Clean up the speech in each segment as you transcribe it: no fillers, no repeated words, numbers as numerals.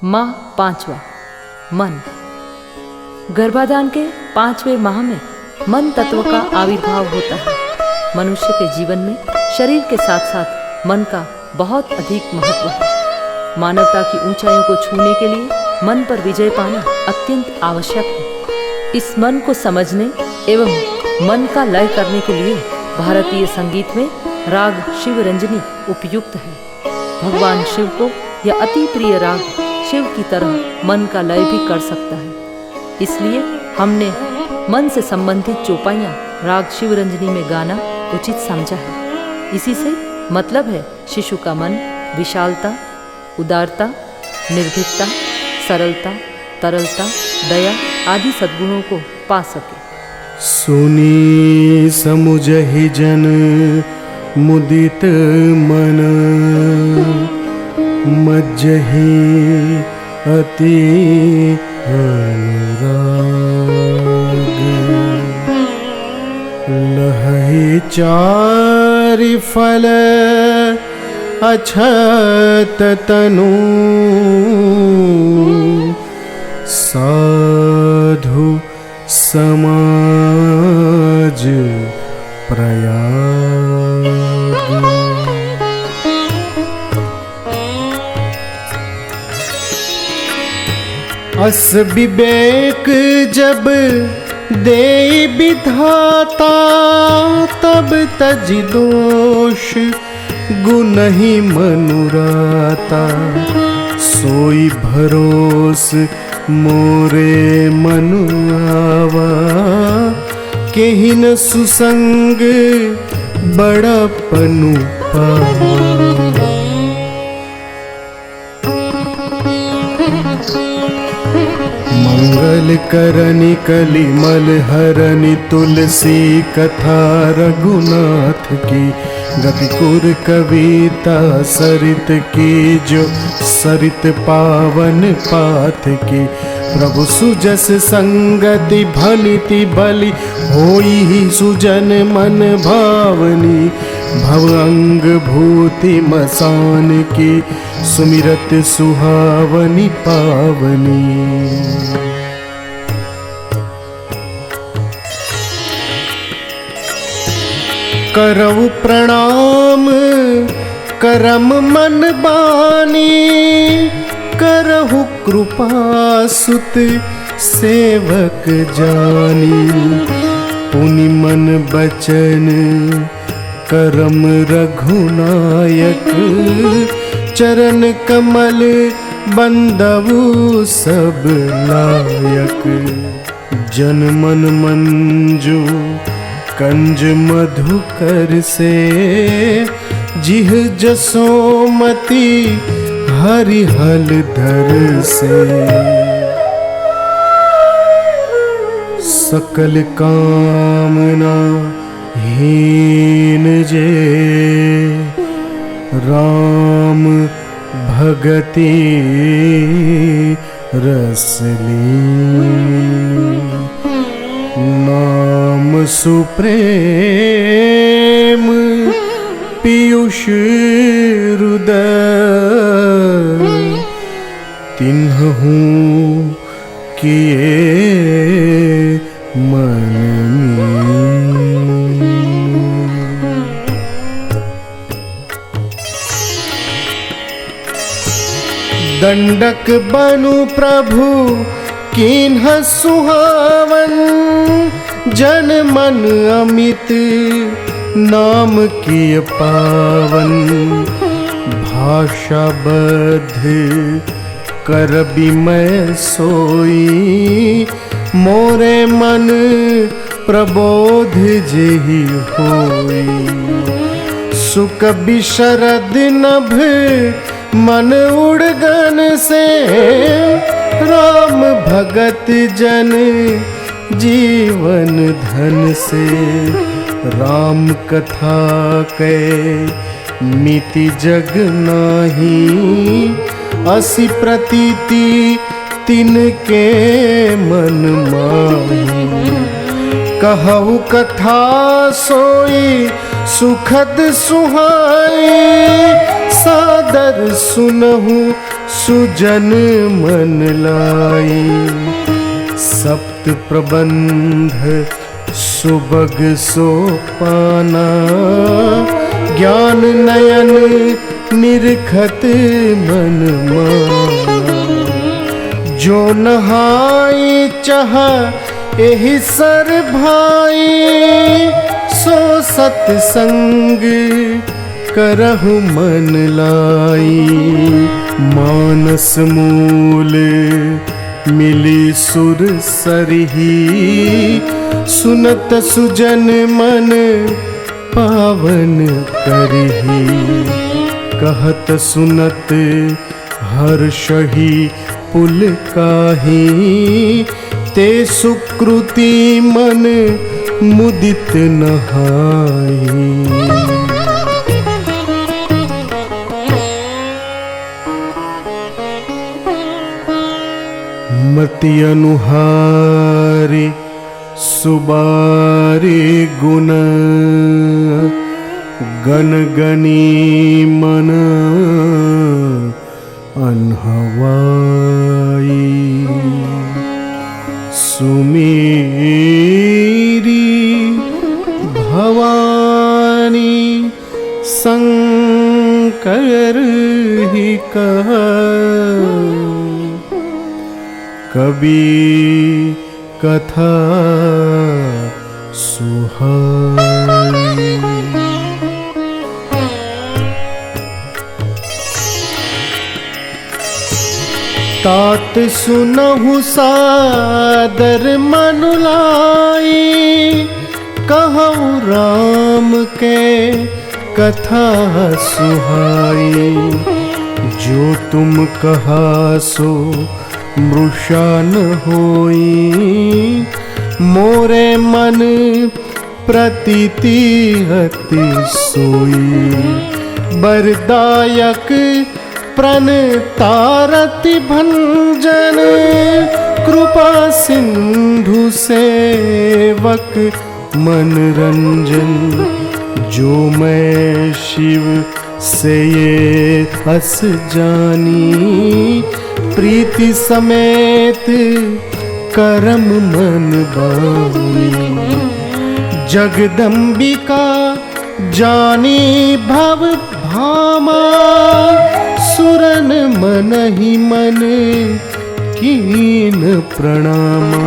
माह 5वां मन। गर्भाधान के 5वें माह में मन तत्व का आविर्भाव होता है। मनुष्य के जीवन में शरीर के साथ साथ मन का बहुत अधिक महत्व है। मानवता की ऊंचाइयों को छूने के लिए मन पर विजय पाना अत्यंत आवश्यक है। इस मन को समझने एवं मन का लय करने के लिए भारतीय संगीत में राग शिवरंजनी उपयुक्त है। भगवान शिव को यह अति प्रिय राग शिव की तरह मन का लय भी कर सकता है। इसलिए हमने मन से संबंधित चौपाइयाँ राग शिवरंजनी में गाना उचित समझा है। इसी से मतलब है शिशु का मन विशालता, उदारता, निर्भीकता, सरलता, तरलता, दया आदि सद्गुणों को पा सके। सुनी समुझहि जन मुदित मन, मज्जहि अति अनुराग। लहहि चारि फल अछत तनु, साधु समाज प्रयाग। अस विवेक जब दे विधाता, तब तज दोष गुनहि मनुराता। सोई भरोस मोरे मनुआवा, केहि न सुसंग बड़पनु पावा। मंगल करनि कलिमल हरनि, तुलसी कथा रघुनाथ की। गति कुर कविता सरित की, जो सरित पावन पाथ की। प्रभु सुजस संगति भनिति बलि, होई ही सुजन मन भावनी। भव अंग भूति मसान की, सुमिरत सुहावनी पावनी। करऊ प्रणाम करम मन बानी, करहु कृपा सुत सेवक जानी। पुनि मन बचन करम रघुनायक, चरण कमल बंदवु सब लायक। जन मन मंजू कंज मधुकर से, जिह जसोमती हरिहल धर से। सकल कामना हीन जे, राम भगति रसली। नाम सुप्रेम पीयूष हृदय, तिन्हु किए मन में। दंडक बनु प्रभु किन्ह सुहावन, जन मन अमित नाम किय पावन। भाषा बद्ध कर विमय सोई, मोरे मन प्रबोध जेहि होई। सुख विशरद नभ मन उड़गन से, राम भगत जन जीवन धन से। राम कथा कै मिति जग नाही, असी प्रतीति तिनके मन माही। कहु कथा सोई सुखद सुहाई, सादर सुनहु सुजन मन लाई। सप्त प्रबंध सुबग सोपाना, ज्ञान नयन निरखत मन माना। जो नहाई चाह एहि सर भाई, सो सत्संग करहु मन लाई। मानस मूल मिली सुर सरही, सुनत सुजन मन पावन करही। कहत सुनत हर्षहि पुलकाहि, ते सुकृति मन मुदित नहाई। मति अनुहारी सुबारी गुण, गण गणी मन अनहवाई। सुमेरी भवानी शंकर ही कहा, कवि कथा सुहाई। तात सुनहु सादर मन लाई, कहूँ राम के कथा सुहाई। जो तुम कहा सो मृषा न होई, मोरे मन प्रतीति अति सोई। बरदायक प्रण तारति भंजन, कृपा सिंधु सेवक मनरंजन। जो मैं शिव से ये हस जानी, प्रीति समेत करम मन बानी। जगदम्बिका जानी भव भामा, सुरन मन ही मन कीन प्रणामा।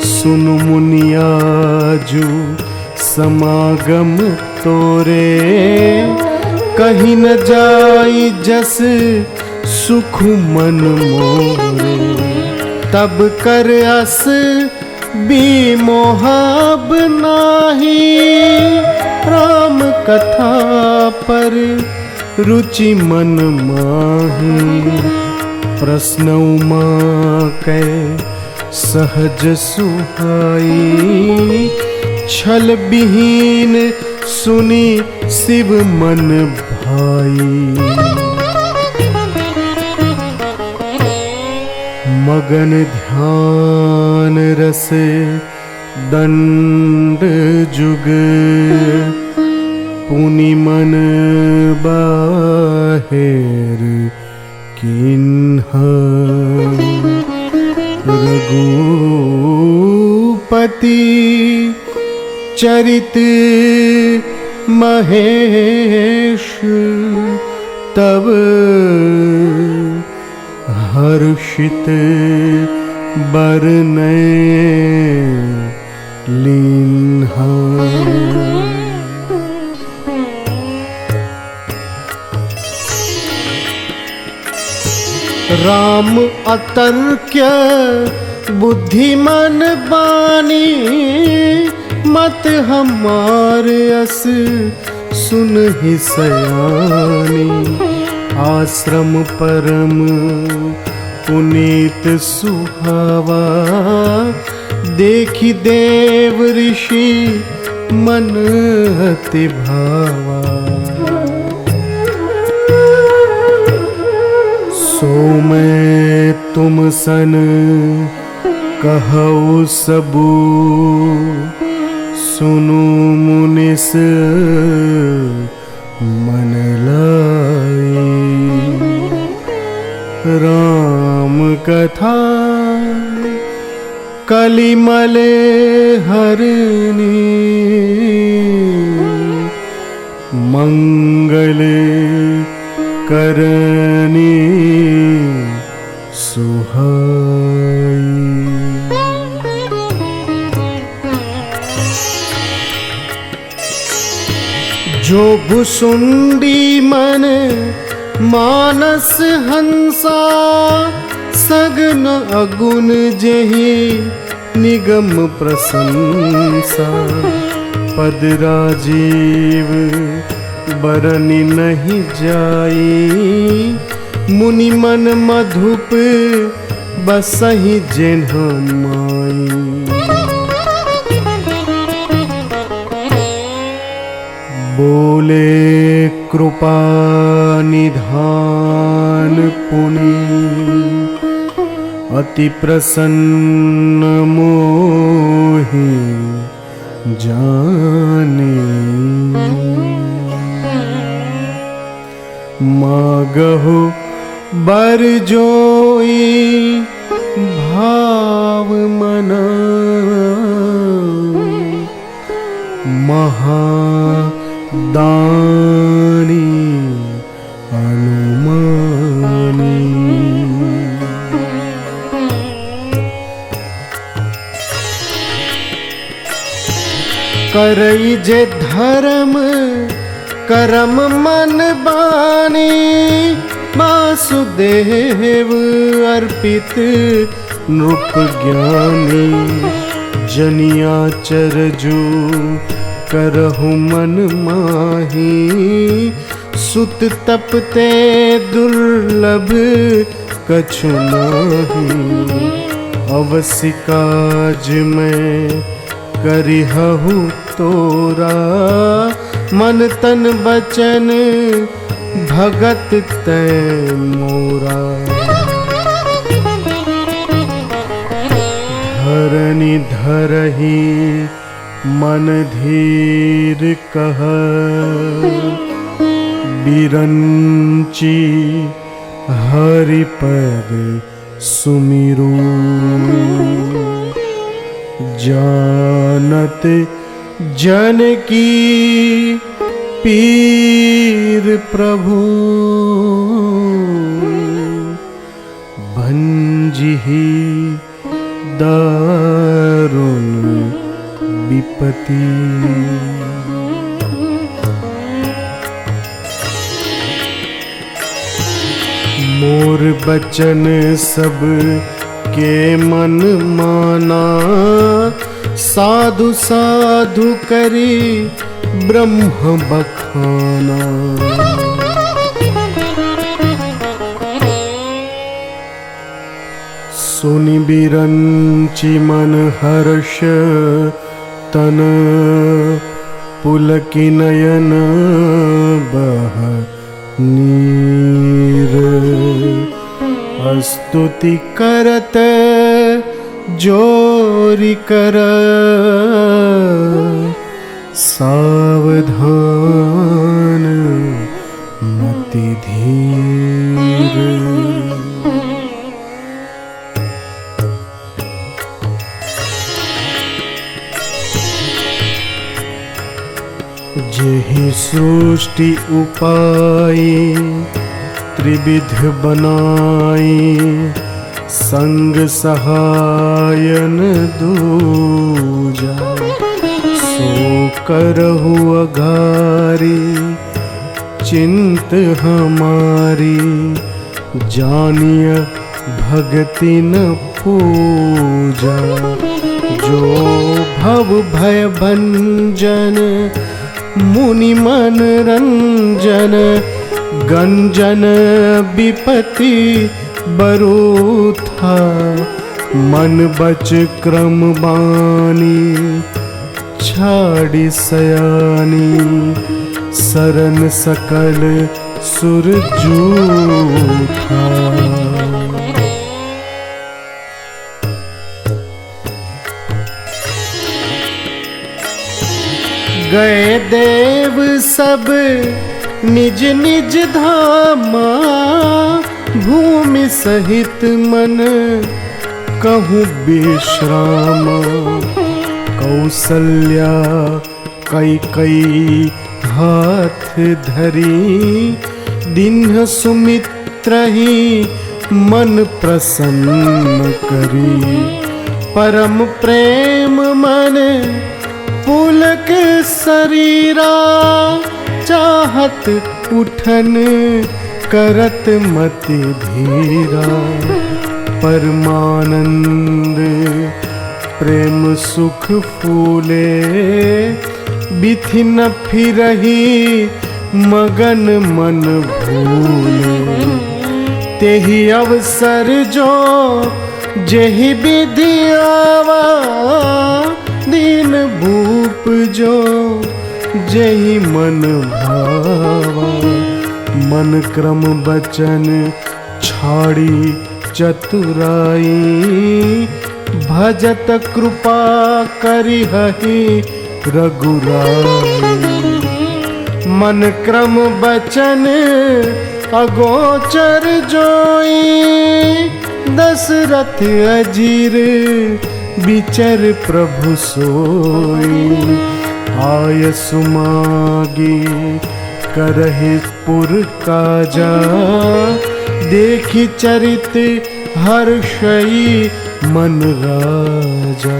सुनु मुनियाजु समागम तोरे, कहीं न जाई जस सुख मन मोरे। तब कर अस बिमोहब नाही, राम कथा पर रुचि मन माही। प्रश्न उमा कै सहज सुहाई, छल विहीन सुनी शिव मन भाई। मगन ध्यान रस दंड जुग, पुनि मन बाहेर किन्हा। रघुपति चरित महेश, तब हर्षित बरनै लीन्हा। राम अतर्क्य बुद्धिमान बानी, मत हमार अस सुन ही सयानी। आश्रम परम पुनीत सुहावा, देखी देव ऋषि मन अति भावा। सो मैं तुम सन कहऊ सबू, सुनु मुनिस मन लाई। राम कथा कलिमल हरनी मंगल करनी सुहाई। जो भुसुंडी मन मानस हंसा सगन अगुण जेहि निगम प्रशंसा। पद राजीव बरनि नहीं जाई मुनि मन मधुप बसहि जेन्ह माई। बोले कृपा निधान पुनि अति प्रसन्न मोहि जाने। मागहु बर जोई भाव मना महादानी अनुमानी। करई जे धर्म करम मन बानी वासुदेव अर्पित नृप ज्ञानी। जनिया चरजू करहु मन माही सुत तपते दुर्लभ कछु नाही। अवसि काज में करिहु तोरा मन तन बचन भगत तै मोरा। धरनि धरहि मन धीर कह बिरंची हरि पद सुमिरू। जानत जन की पीर प्रभु भंजिहि दारुण विपति। मोर बचन सब के मन माना साधु साधु करी ब्रह्म बखाना। सुनि बिरंचि मन हर्ष तन पुलकि नयन बह नीर। स्तुति करत जोरि कर सावधान मति धीर। जेहि सृष्टि उपाई त्रिविध बनाई संग सहायन दूजा। सो करहु अघारी चिंत हमारी जानिय भगति न पूजा। जो भव भय भंजन मुनि मन रंजन गंजन विपति बरूथा। मन बच क्रम बानी छाड़ी सयानी सरन सकल सुर जूठा। गए देव सब निज निज धामा भूमि सहित मन कहूँ विश्राम। कौसल्या कैकई हाथ धरी, दीन्ह सुमित्र ही मन प्रसन्न करी। परम प्रेम मन पुलक शरीरा, चाहत उठन करत मति धीरा। परमानंद प्रेम सुख फूले, बिथि न फिरही मगन मन भूले। तेहि अवसर जो जेहि विधि आवा, दीन भूप जो जेहि मन भावा। मन क्रम बचन छाड़ी चतुराई, भजत कृपा करिहहि रघुराई। मन क्रम बचन अगोचर जोई, दशरथ अजीर बिचर प्रभु सोई। आय सुमागी करहि पुर काजा, देखि चरित हर्षई मन राजा।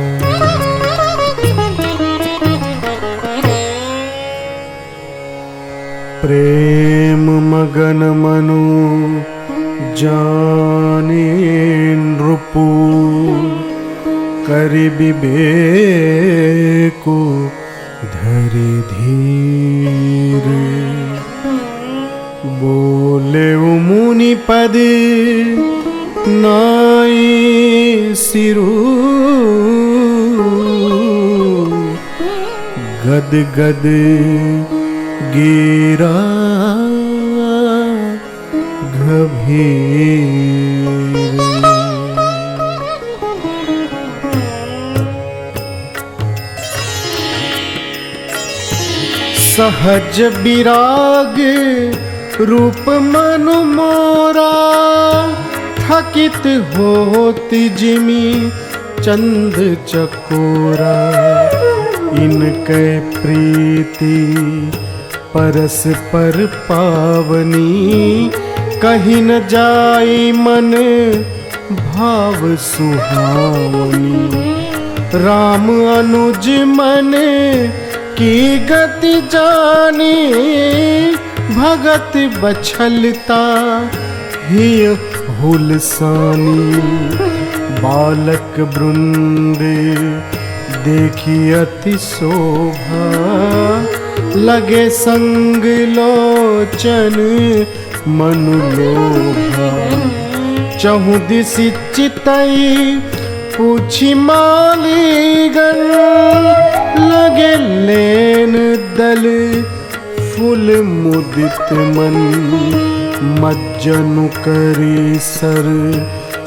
प्रेम मगन मनु जाने नृपु, करि विवेको धरि धीर। बोले मुनि पद नाई सिरु, गद गद गिरा गभीर। सहज विराग रूप मनु मोरा, थकित होत जिमि चंद चकोरा। इनके प्रीति परस्पर पावनी, कहीं न जाई मन भाव सुहावनी। राम अनुज मन की गति जानी, भगत बछलता ही हुलसानी। बालक वृंद देखी अति शोभा, लगे संग लोचन मनु लोभा। चहु दिसि चितई पूछी मालीगण, लगे लेन दल फूल मुदित मन। मज्जनु करी सर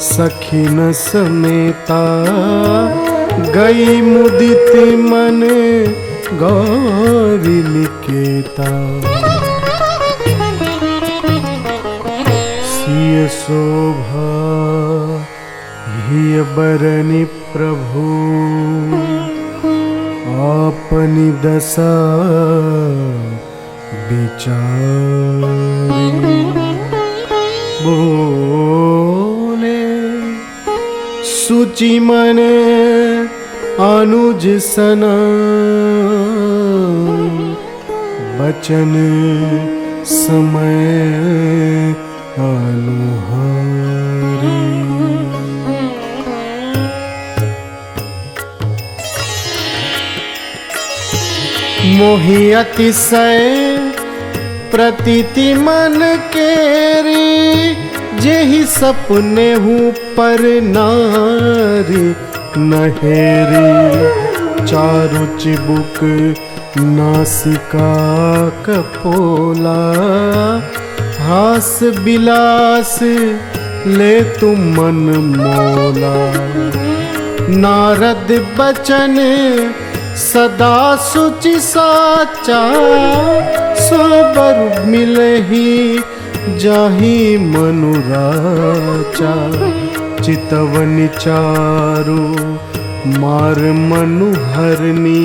सखी न समेता, गई मुदित मन गौरी निकेता। सिय शोभा हिय बरनि प्रभु, आपनि दशा विचारी। बोले सुचि मन अनुज सना, बचन समय अनुहारी। मोहि अतिशय प्रतीति मन केरी, जेहि सपने हूँ पर नारी नहेरी। चारु चिबुक नासिका कपोला, हास बिलास ले तुम मन मोला। नारद बचन सदा सुचि साचा, सोबर मिलहि जाहि मनुराचा चितवनि चारु मार मनु हरनी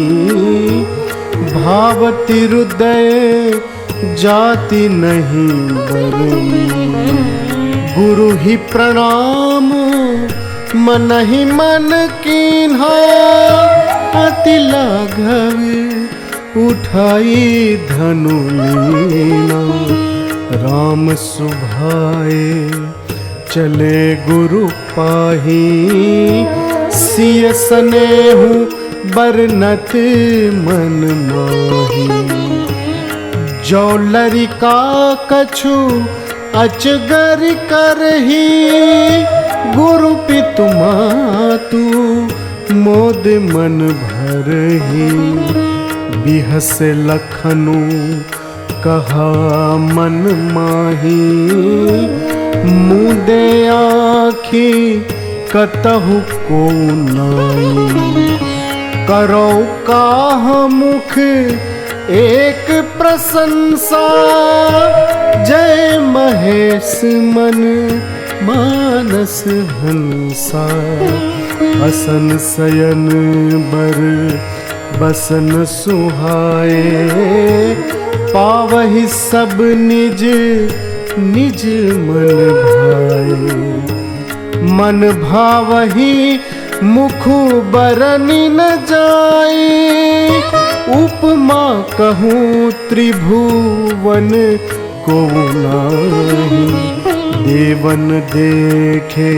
भावति हृदय जाति नहीं बरनी गुरु ही प्रणाम मन ही मन कीन्हा अति लाघव उठाई धनु लीना राम सुभाए चले गुरु पाही सिय स्नेहु बरनत मन माही जो लरिका कछु अचगर करही गुरु पितु मातु मोद मन भरही बिहस लखनु कहा मन माही मुदे आखी कतहु को नाई करो काह मुख एक प्रशंसा जय महेश मन मानस हंसा असन सयन बर बसन सुहाए पावहि सब निज निज मन भाए मन भावहि मुखु बरनि न जाए उपमा कहूँ त्रिभुवन को नाही देवन देखे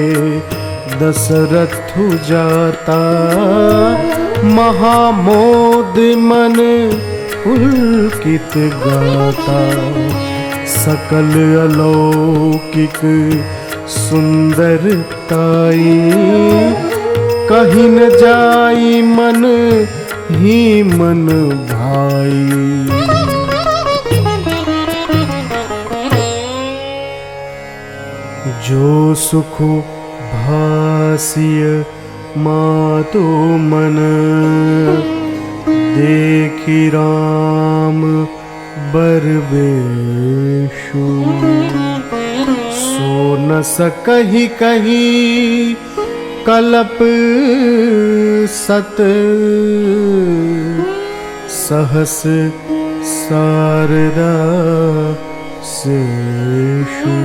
दशरथ जाता महामोद मन पुलकित गाता सकल अलौकिक सुंदरताई कहीं न जाई मन ही मन भाई जो सुख भासिय मातो मन देखी राम बरवेशु सो न सकहि कही कलप सत सहस शारदा सेषु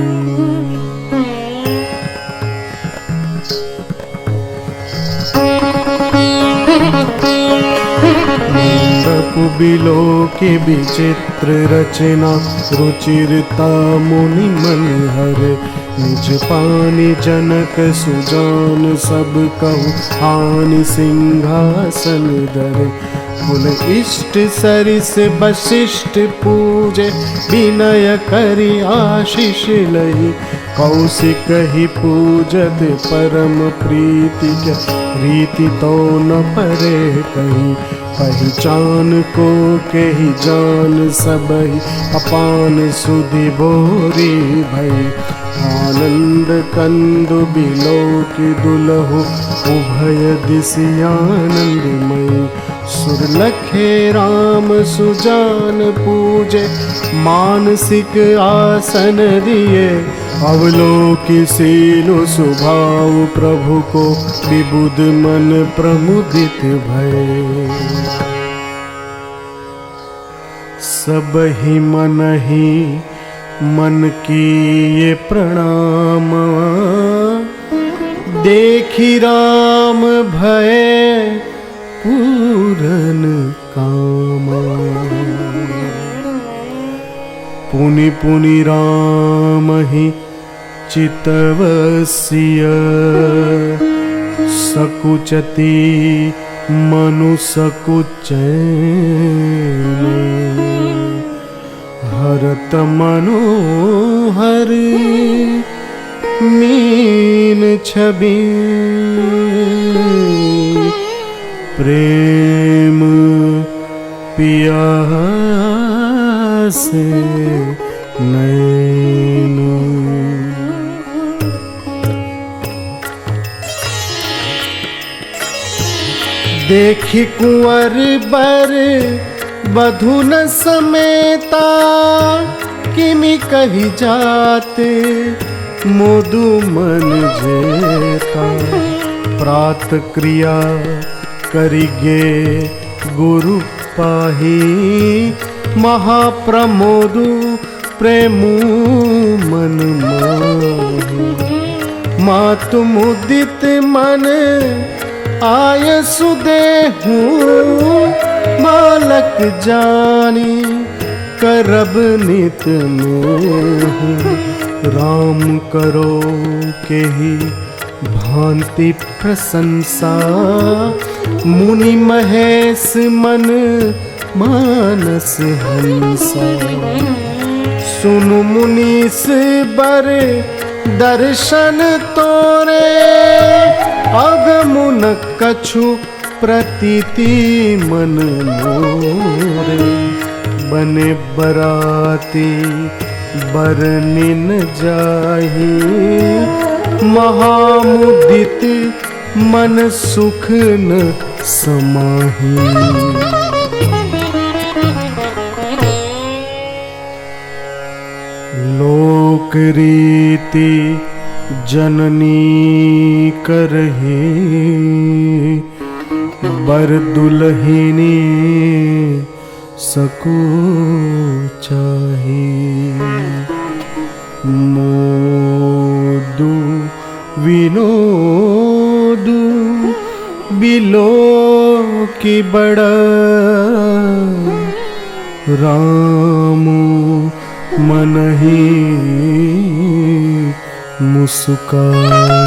बिलो की विचित्र रचना रुचिरता मुनि मन हर निज पानी जनक सुजान सब कहु हानि सिंहासन धर कुल इष्ट सरिस वशिष्ठ पूजे विनय करि आशीष लहि कौशिक ही पूजत परम प्रीति के रीति तो न परे कहीं पहचान को के ही जान सबही अपान सुधि बोरी भई आनंद कंदु बिलोकी दुलहु उभय दिशि आनंदमयी सुर लखे राम सुजान पूजे मानसिक आसन दिए अवलोकी सीलु सुभाव प्रभु को विबुध मन प्रमुदित भये सब ही मन की ये प्रणाम देखी राम भय पूरन कामा पुनि पुनि राम ही चितवसिय सकुचति मनु सकुचैन हरत मनोहर मीन छवि प्रेम पियासे नैन देखी कुंवर बर बधु न समेता किमि कही जाते मोदु मन जेता। प्रात क्रिया करिगे गुरु पाही महाप्रमोदु प्रेमु मन मोहि। मातु मुदित मन आय सुदेहु बालक जानी करब नित मोहि। राम करो केहि भांति प्रशंसा मुनि महेश मन मानस हंसा। सुनु मुनीस बर दर्शन तोरे अगमुन कछु प्रतीति मन मोरे। बने बराती बरनिन जाहि महामुदित मन सुख न समाहि। लोक रीति जननी करहि बर दुल्हिनी सकु चाही। मोदु विनोदु बिलो की बड़ा रामु मनहि मुस्काही।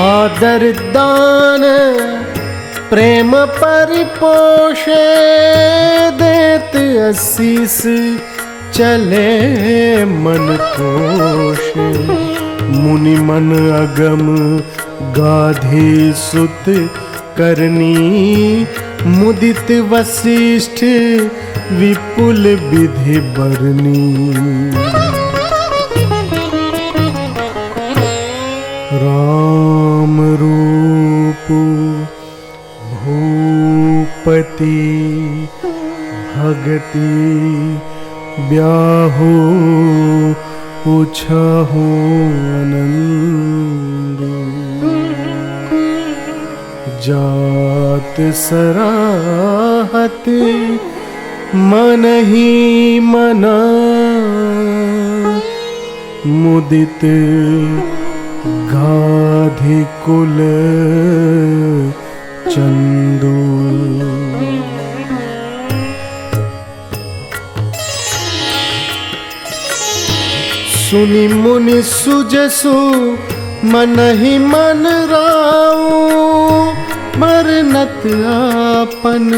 आदर दान प्रेम परिपोषे देत आशीष चले मन तोषे। मुनि मन अगम गाधी सुत करनी मुदित वशिष्ठ विपुल विधि बरनी। राम रूप भूपति भगति ब्याहु पूछहु आनंद। जात सराहत मन ही मना मुदित गाधि कुल चंदू। सुनि मुनि सुजसु मन ही मन राऊ मरनत आपन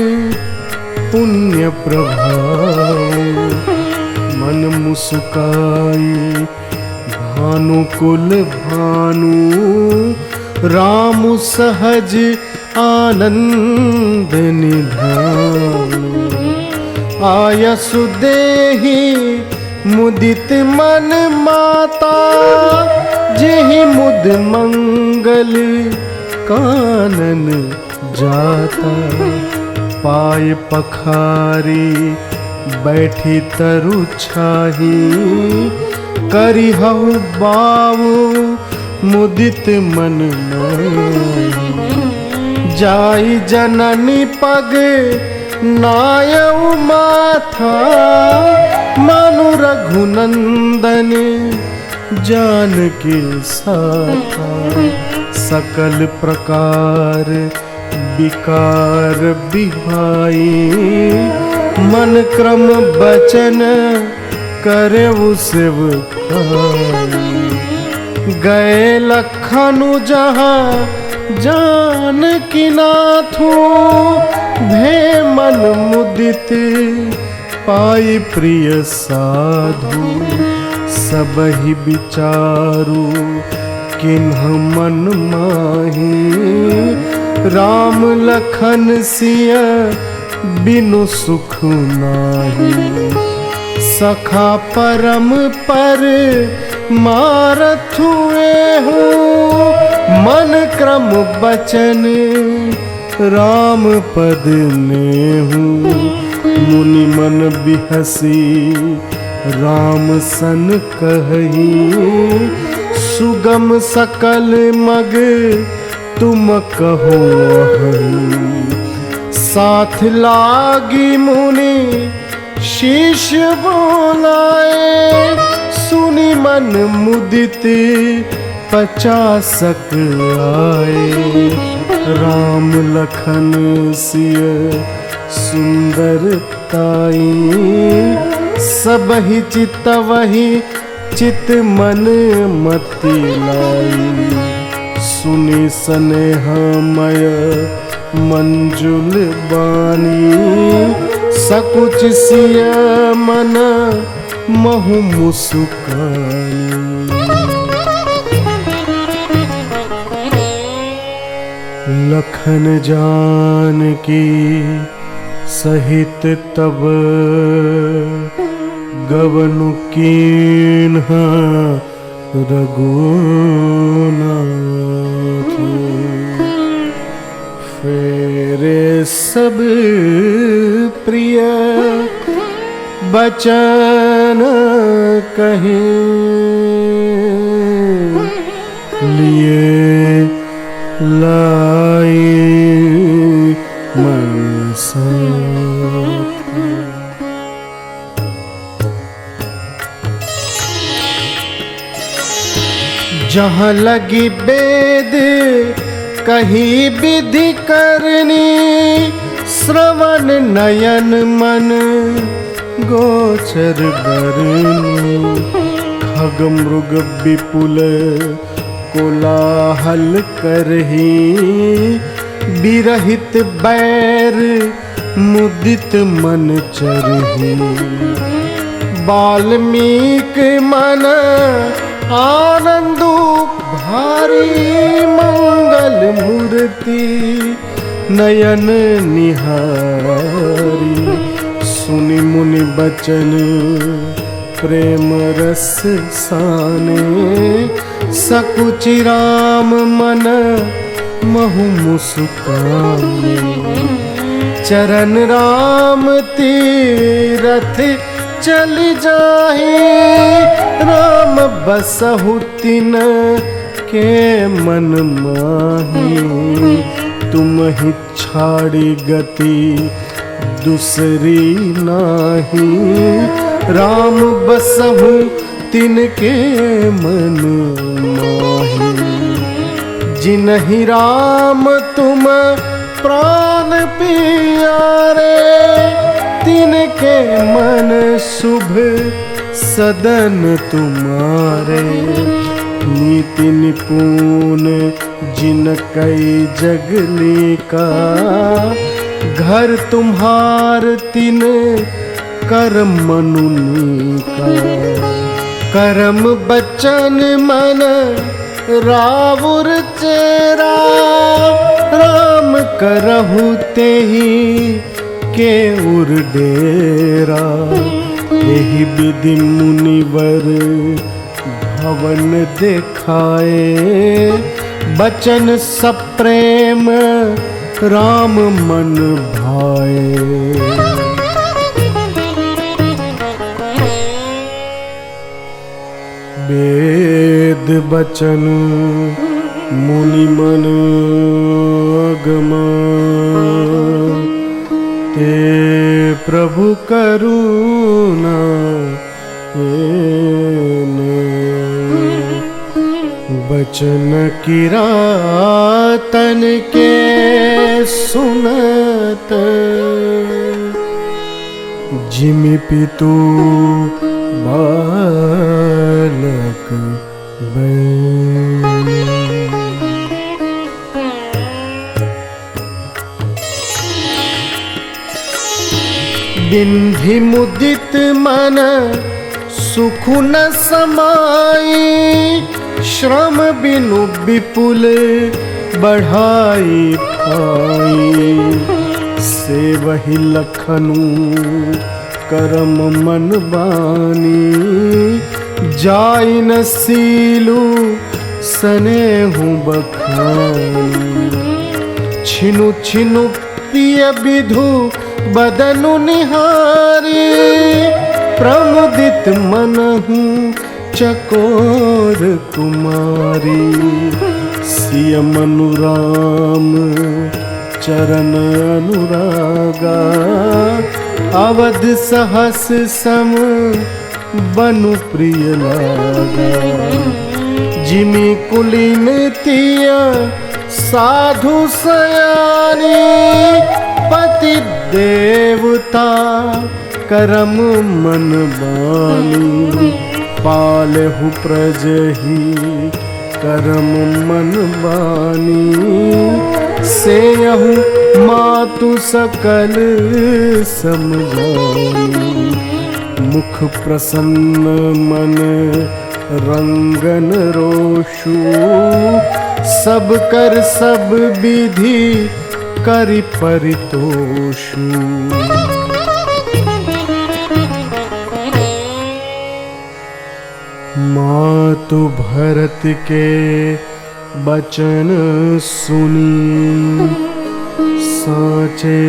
पुण्य प्रभाव। मन मुस्काई भानुकुल भानु राम सहज आनंद निधानु। आयसु देहि मुदित मन माता जेहि मुद मंगल कानन जाता। पाय पखारी बैठी तरु छाही करिहु बाऊ मुदित मन मोहि। जाई जननी पग नायउ माथा मानु रघुनंदन जानकी साथा। सकल प्रकार विकार बिहाई मन क्रम बचन करे सेवकाई। गए लखनु जहाँ जानकी नाथू भे मन मुदित पाई प्रिय साधु। सबहि विचारु किन्ह मन माही राम लखन सिय बिनु सुख नाही। सखा परम पर मारथ हुए हो मन क्रम बचन राम पद नेहु मुनि मन बिहसी राम सन कहि सुगम सकल मग तुम कहो हरि साथ लागी मुनि शीश बोलाए सुनि मन मुदित 50 आए राम लखन सिय सुंदरताई सबहि चितवहि चित मन मति लाई सुनि स्नेहमय मंजुल बानी सकुच सिय मन महु मुस्कानी लखन जानकी सहित तब गवनु कीन्ह रघुनाथ फेरे सब प्रिय बचन कहे लिए लाई मन साथ जहाँ लगी वेद कहीं विधि करनी श्रवण नयन मन गोचर बरनी खग मृग विपुल कोलाहल करही विरहित बैर मुदित मन चरही वाल्मीकि मन आनंदु भारी मंगल मूर्ति नयन निहारी सुनि मुनि बचन प्रेम रस साने सकुचि राम मन महु मुस्काने चरण राम तीरथ चल जाहि राम बसहु तिन के मन माही तुम ही छाड़ी गति दूसरी नाही राम बसहु तिनके मन माही जिनहि राम तुम प्राण प्यारे तिनके मन शुभ सदन तुम्हारे नीति निपुण जिन कई जगली का घर तुम्हार तिन कर्म मनुनी का कर्म बचन मन रावुर चेरा राम करहु तेहि के उर डेरा यही विधि मुनिवर भवन देखाए बचन सप्रेम राम मन भाए वेद बचन मुनि मन अगमा ते प्रभु करुणा बचन किरातन के सुनत जिमि पितु बालक बन बिंधि मुदित मन सुख न समाई श्रम बिनु विपुल बढ़ाई पाई से वही लखनु करम मन बानी जाई न सीलू सने हूँ बखानी छिनु छिनु पिय विधु बदनु निहारी, प्रमुदित मनहु चकोर कुमारी। सिय मनु राम चरण अनुरागा, अवध सहस सम बनु प्रिय लागा। जिमि कुलीन तिय साधु सयानी, पति देवता करम मन बानी। पालहु प्रजहि करम मन बानी, सेयहु मातु सकल समझानी। मुख प्रसन्न मन रंगन रोषु, सब कर सब विधि करि परितोषु। मातु भरत के बचन सुनी, साचे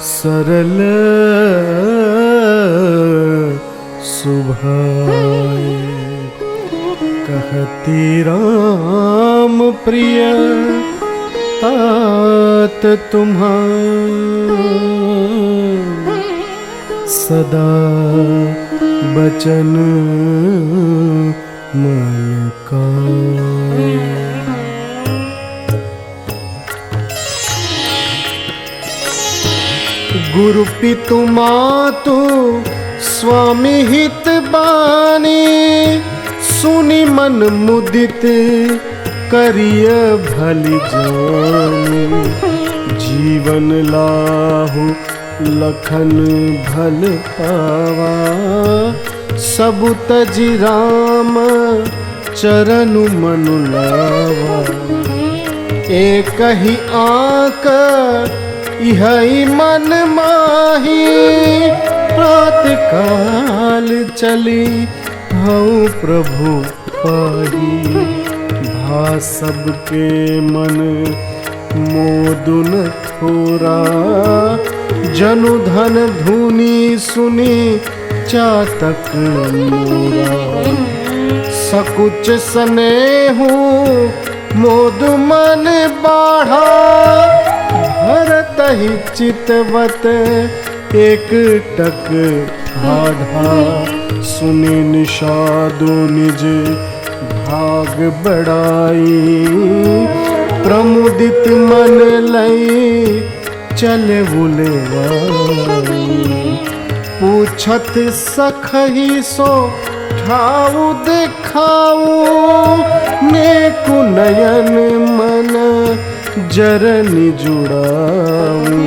सरल सुभाए। कहती राम प्रिय तात तुम्हारा, सदा बचन मन का। गुरु पितु मातु स्वामी हित बानी, सुनि मन मुदित करिय भली जानी। जीवन लाहु लखन भल पावा, सबु तजि राम चरनु मनु लावा। एक ही आंक इहै मन माही, प्रात काल चली हऊ प्रभु पाही। भा सबके मन मोदुन थोरा, जनु धन धुनी सुनी चातक मोरा। सकुच स्नेहु मोद मन बाढ़ा, भरत ही चितवत एक टक ठाढ़ा। सुनि निषादु निज भाग बढ़ाई, प्रमुदित मन लई चले बुलेवाई। पूछत सखहि सो ठाऊ देखाऊ, नेकु नयन मन जरनि जुड़ाऊ।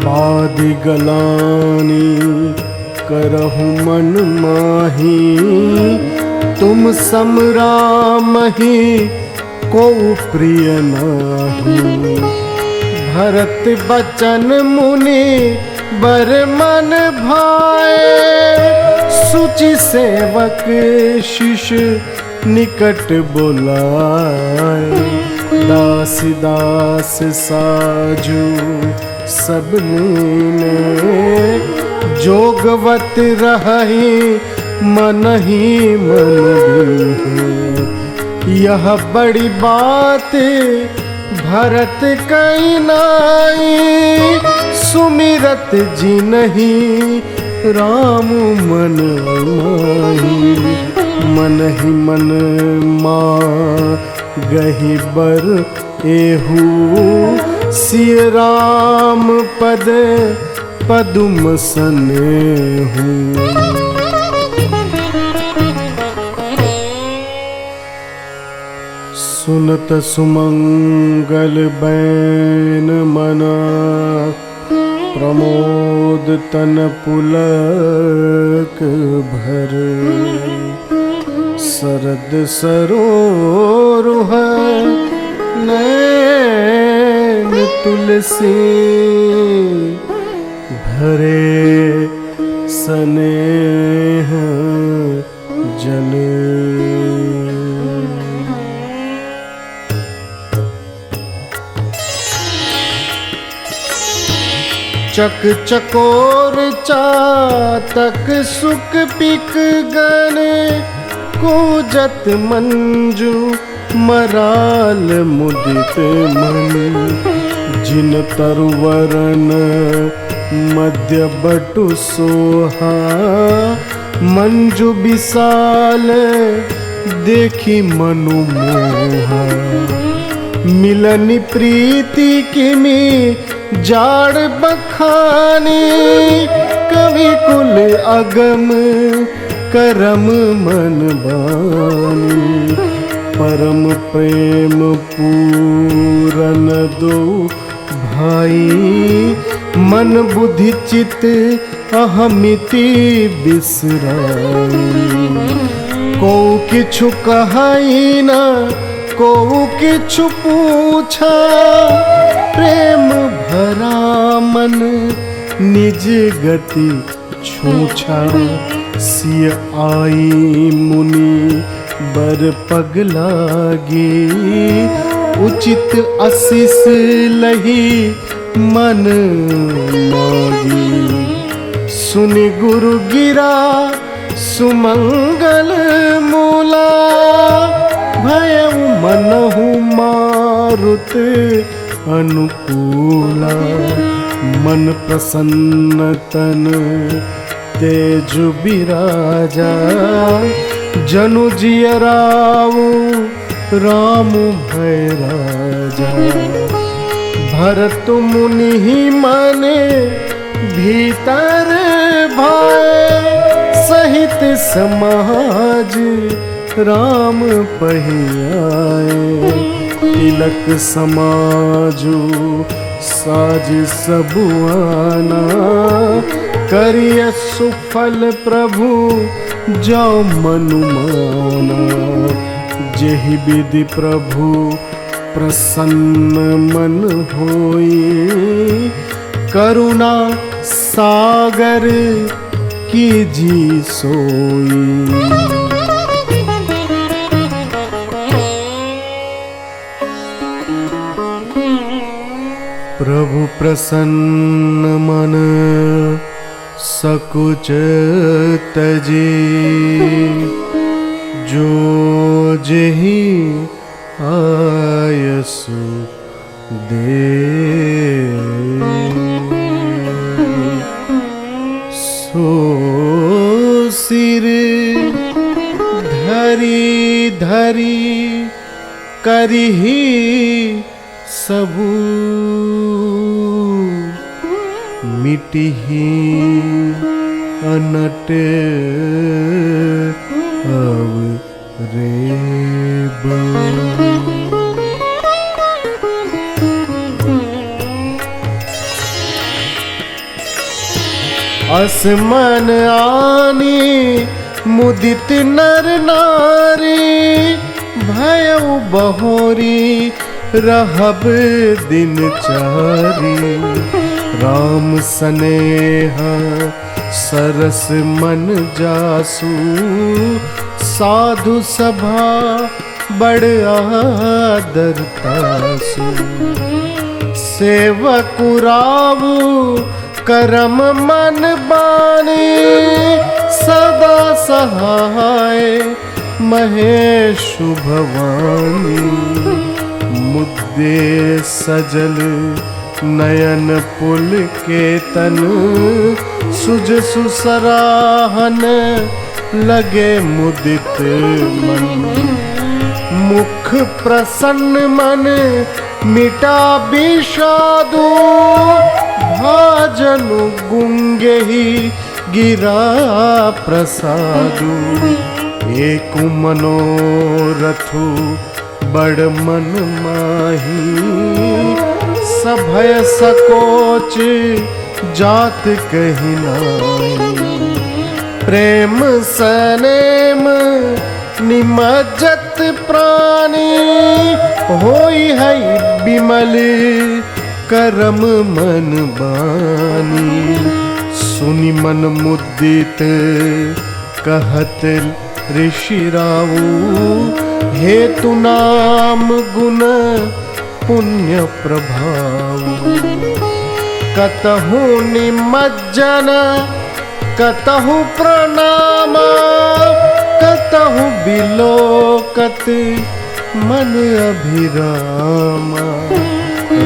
बादि गलानी करहु मन माही, तुम सम रामहि को प्रिय नाही। भरत बचन मुनि बर मन भाए, सुचि सेवक शिष निकट बुलाए। दास दास साजू सब लीने, जोगवत रहहि मन ही मन दीन्हे। यह बड़ी बात भरत कई नाई, सुमिरत जिनहि राम मन माही। मन ही मन गहि बर एहू, सिय राम पद पदुम सनेहू। सुनत सुमंगल बैन मना, प्रमोद तन पुलक भर। सरद सरोरुह नैन तुलसी, भरे स्नेह जल। चक चकोर चातक सुख पिक गण कूजत मंजू मराल मुदित मन जिन तरुवरन मध्य बटु सोहा मंजू विशाल देखी मनु मोहा मिलनी प्रीति किमी जाड़ बखानी कवि कुल अगम करम मन बानी परम प्रेम पूरन दो भाई मन बुद्धि चित अहमिति बिसराई को किछु कहाई न को किछु पूछा प्रेम भरा मन निज गति छूछा सिय आई मुनि बर पग लागी उचित आशीष लही मन मागी सुनि गुरु गिरा सुमंगल मूला भयउ मनहु मारुत अनुकूला मन प्रसन्न तन तेज बिराजा जनु जियराऊ राम भय राजा भरत मुनि माने भीतर भाई सहित समाज राम पहियाए तिलक समाजु साज सबुआना करिय सुफल प्रभु जाओ मनु माना जेहि विधि प्रभु प्रसन्न मन होई करुणा सागर कीजी सोई। प्रभु प्रसन्न मन सकुच तजे जो जेहि आयसु दे सो सिर धरी धरी करिहि सबू मिटिहि अनट अवरेब। असमन आनी मुदित नर नारी भयउ बहोरी रहब दिनचारी राम स्नेह सरस मन जासु साधु सभा बड़ आदर तासु सेवक रावु करम मन बानी सदा सहाय महेश भवानी मुद्दे सजल नयन पुल के तन सुज सुसराहन लगे मुदित मन मुख प्रसन्न मन मिटा विषादु भाजनु गुंगे ही गिरा प्रसादु एक मनोरथु बड़ मन माही सभय सकोच जात कहि नाई प्रेम सनेम निमज्जत प्राणी होई है बिमल करम मन बानी सुनि मन मुदित कहत ऋषि रावु हेतु नाम गुण पुण्य प्रभाव कतहु निमज्जन कतहु प्रणाम, कतहु बिलोकत मन अभिराम।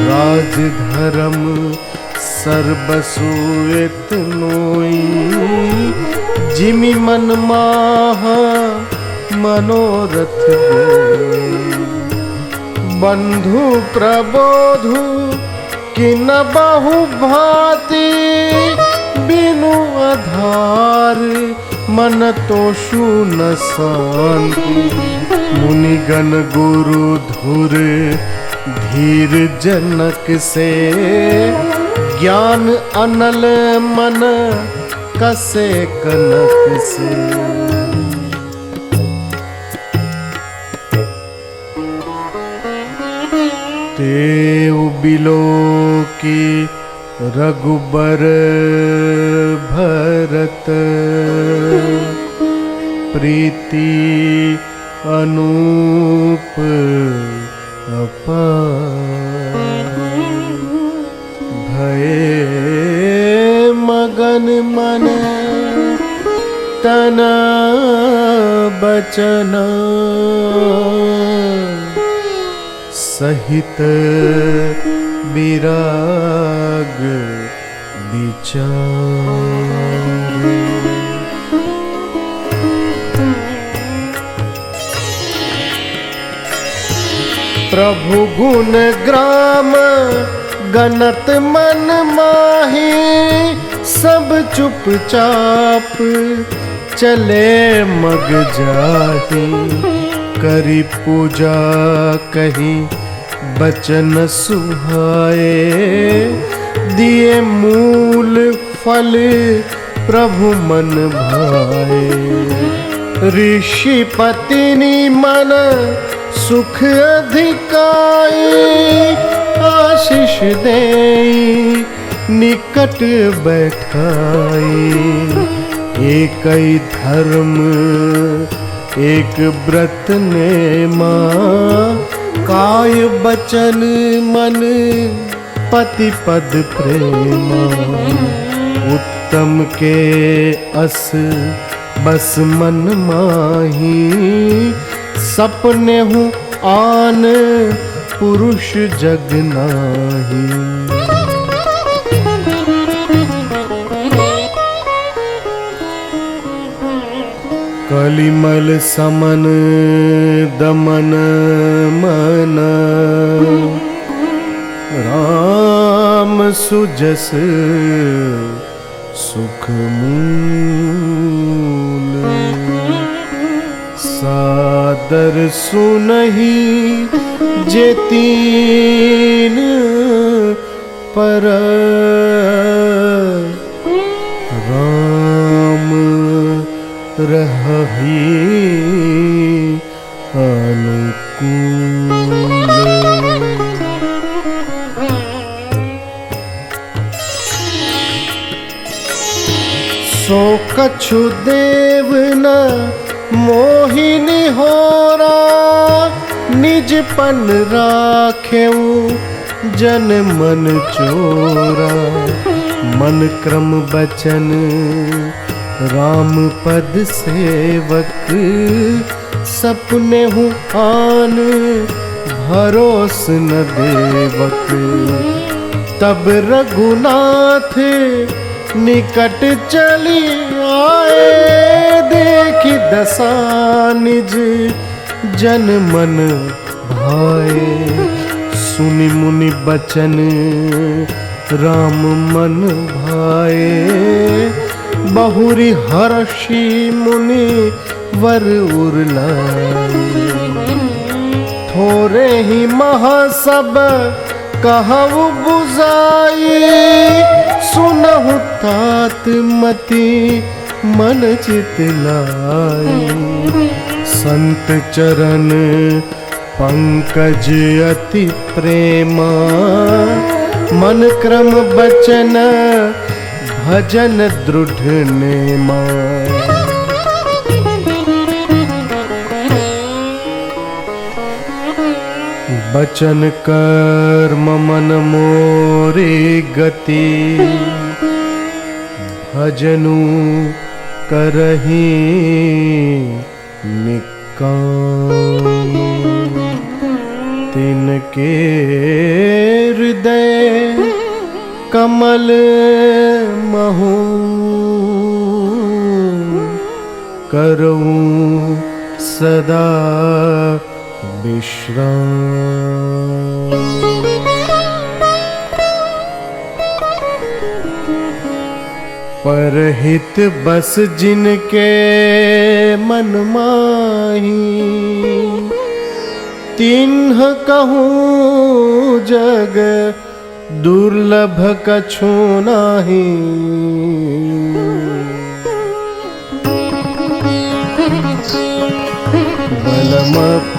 राजधर्म सर्वसु एतनोई, जिमि मन माह मनोरथ होई। बंधु प्रबोधु किन बहु भांति, बिनु आधार मन तोषु न शांति। मुनिगण गुरु धुर धीर जनक से, ज्ञान अनल मन कसे कनक से। तेउ बिलोकी रघुबर भरत, प्रीति अनूप अपार। भये मगन मन तन बचन, सहित विराग विचार। प्रभु गुण ग्राम गनत मन माही, सब चुपचाप चले मग जाही। करी पूजा कही बचन सुहाए, दिए मूल फल प्रभु मन भाए। ऋषि पतिनी मन सुख अधिकाई, आशीष देई निकट बैठाई। एक ही धर्म एक व्रत नेमा, काय बचन मन पति पद प्रेमा। उत्तम के अस बस मन माही, सपने हूँ आन पुरुष जग नाही। कलिमल समन दमन मन, राम सुजस सुख मूल। सादर सुनहि जे तीन पर, राम रहहि अनुकूल। सो कछु देव न मोहिनी होरा, निजपन राखेऊ जन मन चोरा। मन क्रम बचन राम पद सेवक, सपने हूँ आन भरोस न देवक। तब रघुनाथ निकट चली आए, देखी दशा निज जन मन भाए। सुनि मुनि बचन राम मन भाए, बहुरी हर्षि मुनि वर उरलाए। थोरे ही महा सब कहु बुझाई, सुनहु तात मति मन चित लाई। संत चरण पंकज अति प्रेमा, मन क्रम बचन भजन दृढ़ नेमा। बचन कर्म मन मोरे गति, भजनु करहि निकाम। तिनके हृदय कमल महु, करऊं सदा विश्राम। परहित बस जिनके मन माही, तिन्ह कहूँ जग दुर्लभ कछु नाही। बलम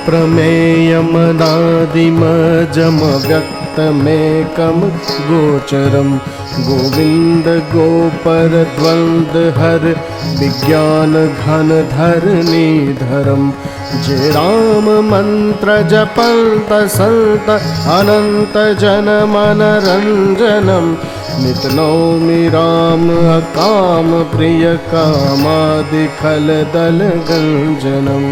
प्रमेयमनादिमजम व्यक्तमेकं गोचरं, गोविंद गोपर द्वंद हर विज्ञान घन धरणीधरम्। जे राम मंत्र जपंत संत अनंत जन मनरंजनम। नित नौमि राम अकाम प्रिय कामादि खल दल गंजनम।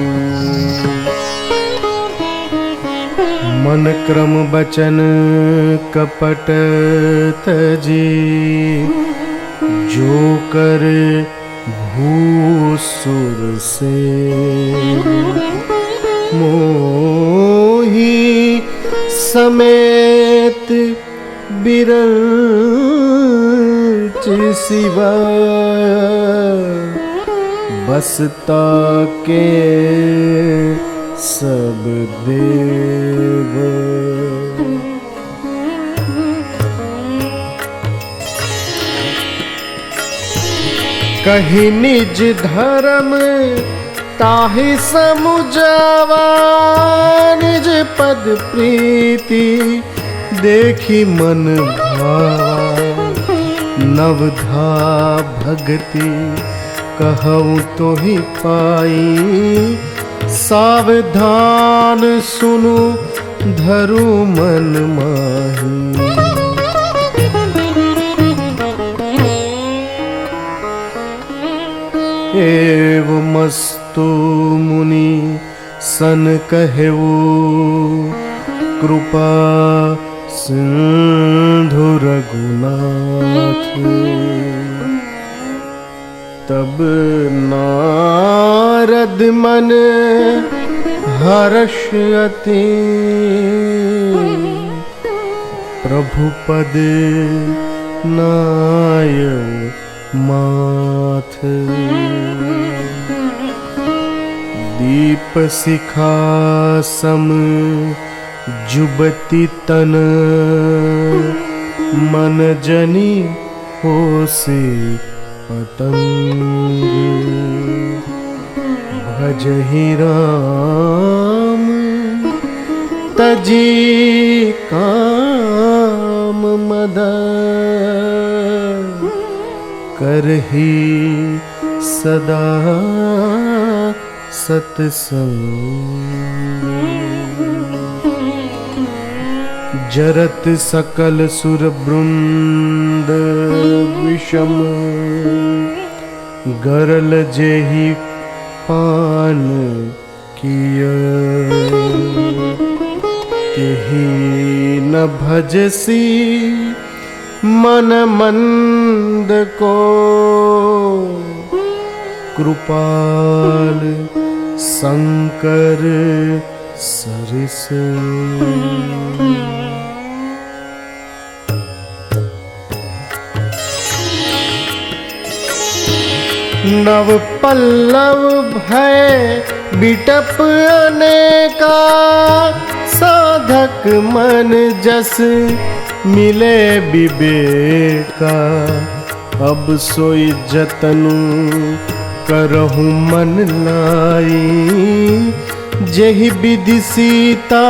मन क्रम बचन कपट तजी, जो कर भूसुर से मोही समेत बिरंच शिवा। बसता के सब देव, कहीं निज धर्म ताहि समुझावा। निज पद प्रीति देखी मन भावा। नवधा भगति कहूँ तो ही पाई। सावधान सुनु धरु मन माही। एवमस्तु मुनि सन कहेऊ, कृपा सिंधु रघुनाथ। तब नारद मन हर्ष अति, प्रभु पद नाय माथ। दीप शिखा सम जुबती तन, मन जनी होसी पतंग। भजहि राम तजी काम मद, करहि सदा सत्संग। जरत सकल सुर बृंद विषम, गरल जेहि पान किय। तेहि न भजसी मन मंद को, कृपाल शंकर सरिस। नव पल्लव भय बिटप अनेका, साधक मन जस मिले विवेका। अब सोई जतनु करहु मन लाई, जेहि विधि सीता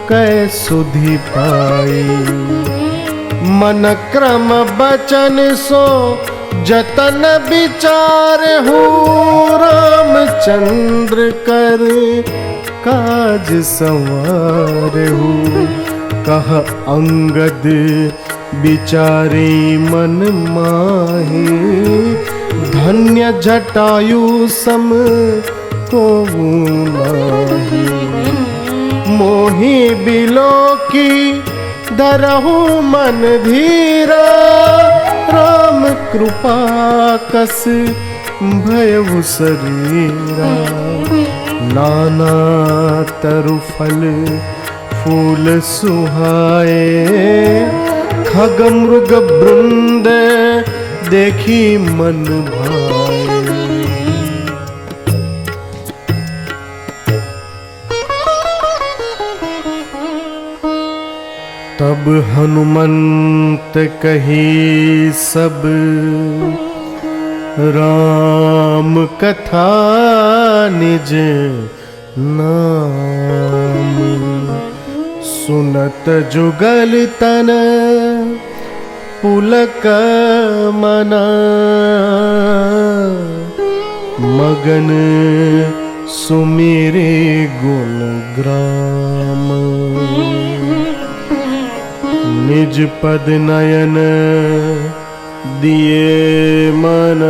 कै सुधि पाई। मन क्रम बचन सो जतन विचार हूँ, रामचंद्र कर काज संवारहु। कह अंगद बिचारी मन माही, धन्य जटायु सम को नाही। मोहि बिलो की धरहु मन धीरा, राम कृपा कस भयउ शरीरा। नाना तरु फल फूल सुहाए, खग मृग वृंद देखी मन भाए। तब हनुमंत कही सब राम कथा निज नाम। सुनत जुगल तन पुलक मना, मगन सुमिरे गुण ग्राम। निज पद नयन दिए मन,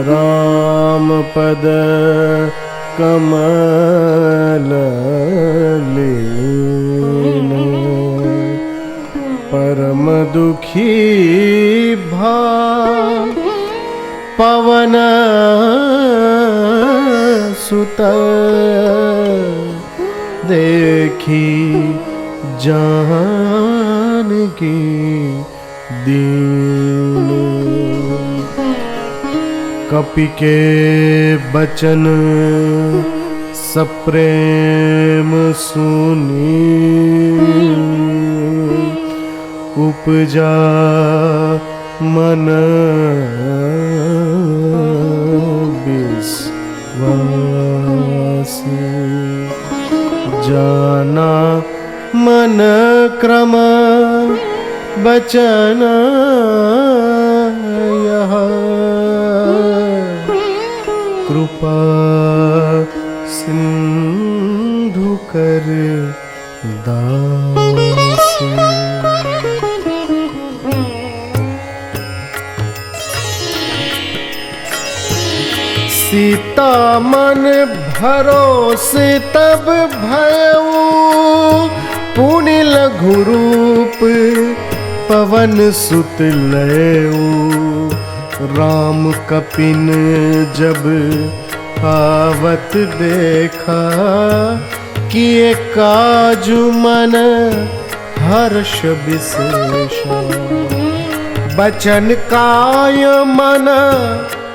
राम पद कमल लीन। परम दुखी भा पवन सुत, देखी जानकी दीन। कपि के बचन सप्रेम सुनी, उपजा मन विश्वास। जाना मन क्रम बचन यह, कृपा सिंधु कर दास। सीता मन भरोसे तब भयउ, पुनि लघु रूप पवन सुत लयउ। राम कपिन जब आवत देखा, किए काजु मन हर्ष विशेषा। बचन काय मन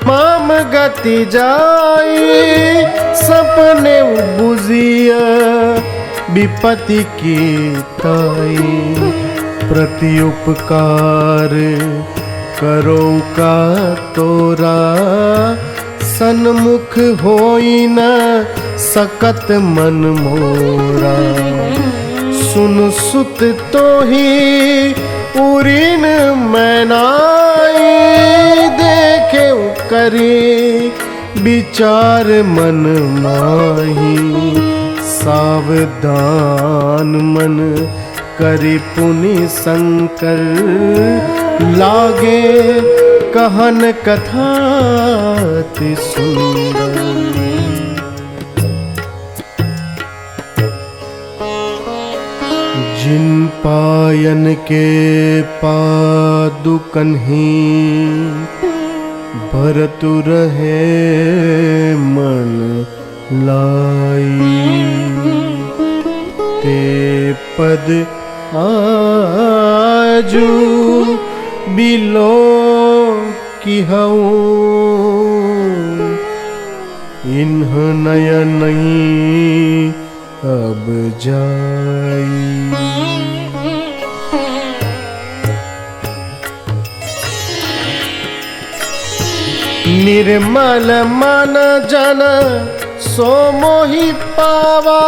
माम गति जाई, सपने बुझिया विपत्ति की ताई। प्रति उपकार करो का तोरा, सन्मुख होई न सकत मन मोरा। सुन सुत तो ही उरीन मैनाई, देखे करी विचार मन माही। सावधान मन करी पुनि शंकर, लागे कहन कथा अति सुंदर। जिन पायन के पादुकन ही, भरतु रहे मन लाई। ते पद आजू बिलो की हूँ, इन्ह नयन नहीं अब जाई। निर्मल मन जन सो मोहि पावा,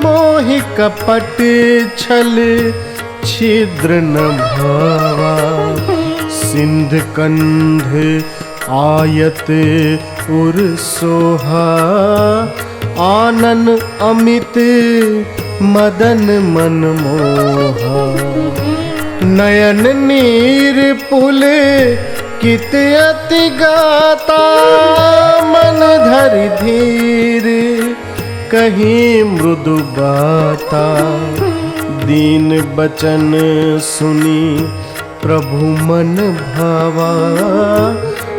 मोहि कपट छल छिद्र न भावा। सिंध कंध आयत उर सोहा आनन अमित मदन मन मोहा। नयन नीर पुल कित अति गाता मन धरि धीर कहीं मृदु बाता। दीन बचन सुनी प्रभु मन भावा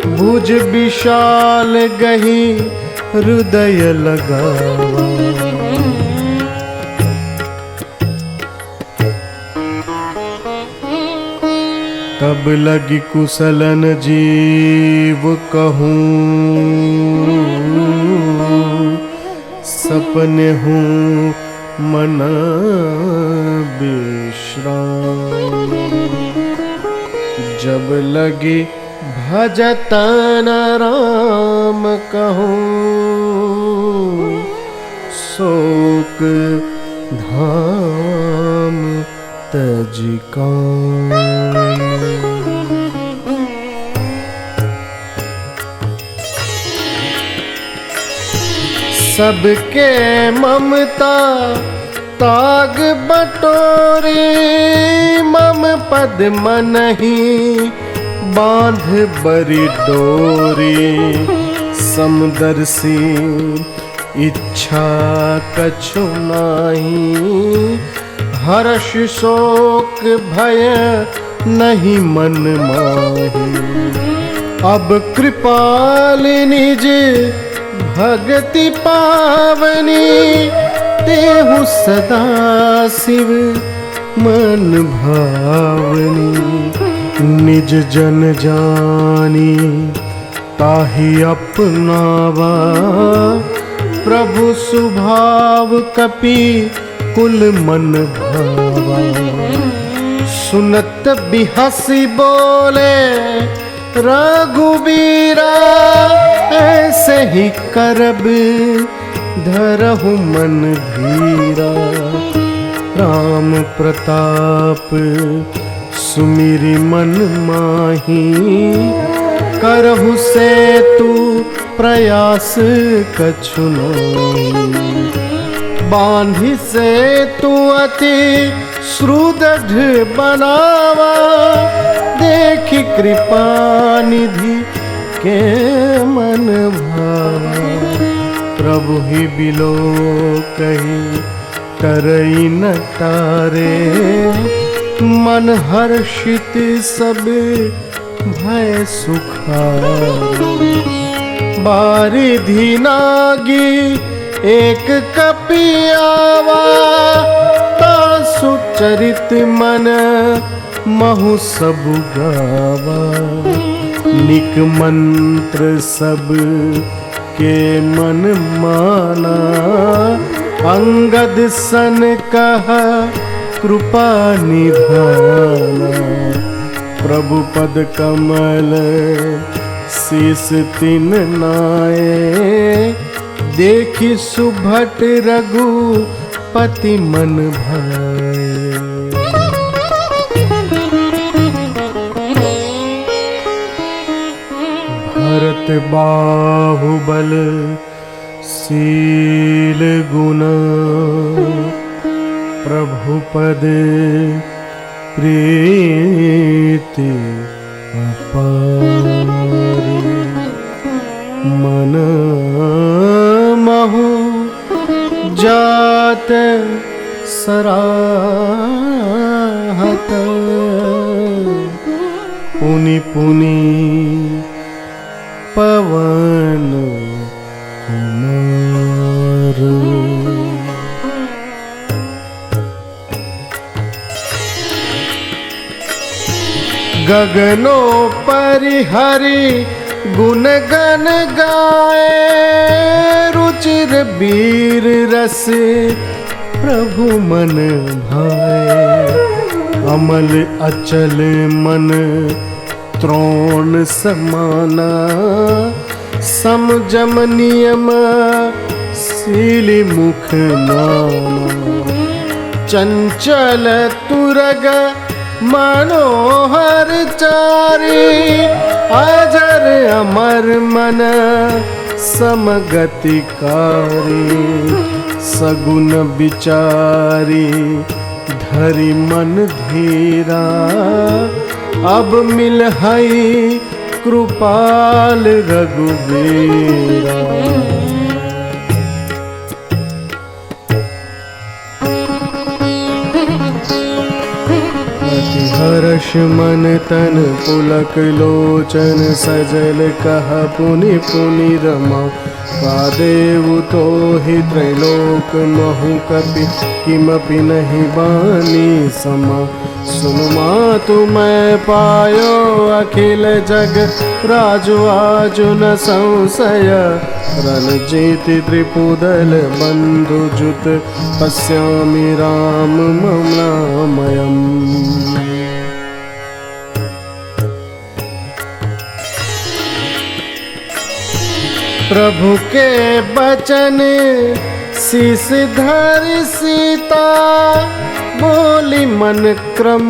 भुज विशाल गही हृदय लगावा। तब लगी कुशलन जीव कहूँ सपने हूँ मन विश्राम। जब लगी भजतन राम कहूँ शोक धाम तजिकान। सबके ममता ताग बटोरी मम पद मनहि बांध बरी डोरी। समदर्शी इच्छा कछु नाही हर्ष शोक भय नहीं मन माही। अब कृपाल निज भगति पावनी तेहु सदा शिव मन भावनी। निज जन जानी ताहि अपनावा प्रभु सुभाव कपि कुल मन भावा। सुनत बिहसी बोले रघुबीरा ऐसे ही करब धरहु मन धीरा। राम प्रताप सुमिरि मन माही करहु से तू प्रयास कछु नहीं। बांधि से तू अति श्रुदढ़ बनावा देखी कृपा निधि के मन भावा। प्रभु ही बिलो कही तरई न तारे मन हर्षित सब भय सुखारे। बारिधि नागी एक कपियावा तासु चरित मन महु सब गावा। निक मंत्र सब के मन माना अंगद सन कह कृपा निधाना। प्रभु पद कमल शीस तिन नाये देखी सुभट रघुपति मन भाए। भरत बाहुबल शील गुण प्रभु पद प्रीति अपार। मन महु जात सराहत पुनि पुनि पवन कुमार। गगनो परिहरि गुण गन गाए रुचिर वीर रस प्रभु मन भाए। अमल अचल मन त्रोण समाना समजम नियम शीली मुख नाना। चंचल तुरग मनोहर चारी अजर अमर मन समगतिकारी सगुन विचारी धरि मन धीरा अब मिल हई कृपाल रघुबीरा। हर्ष मन तन पुलक लोचन सजल कह पुनि पुनि रमा का देव तो ही त्रैलोक महु कपि किमपि नहीं बानी समा। सुन मातु मैं पायो अखिल जग राजु आजु न संशय रणजीति त्रिपुदल बंधु जुत पश्यामि राम ममनामयम्। प्रभु के बचन शीस धर सीता बोली मन क्रम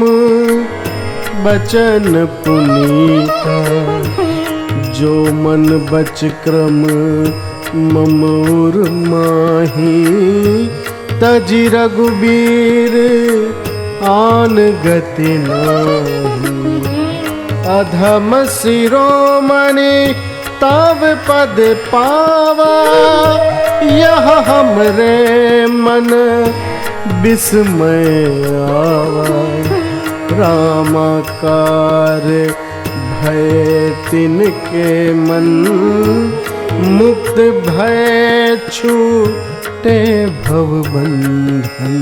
बचन पुनीता। जो मन बच क्रम ममोर माही तजि रघुबीर आन गति नाही। अधम शिरोमणि तब पद पावा यह हमरे मन विस्मय आवा। रामाकार भय तिनके मन मुक्त भय छूटे भव बंधन।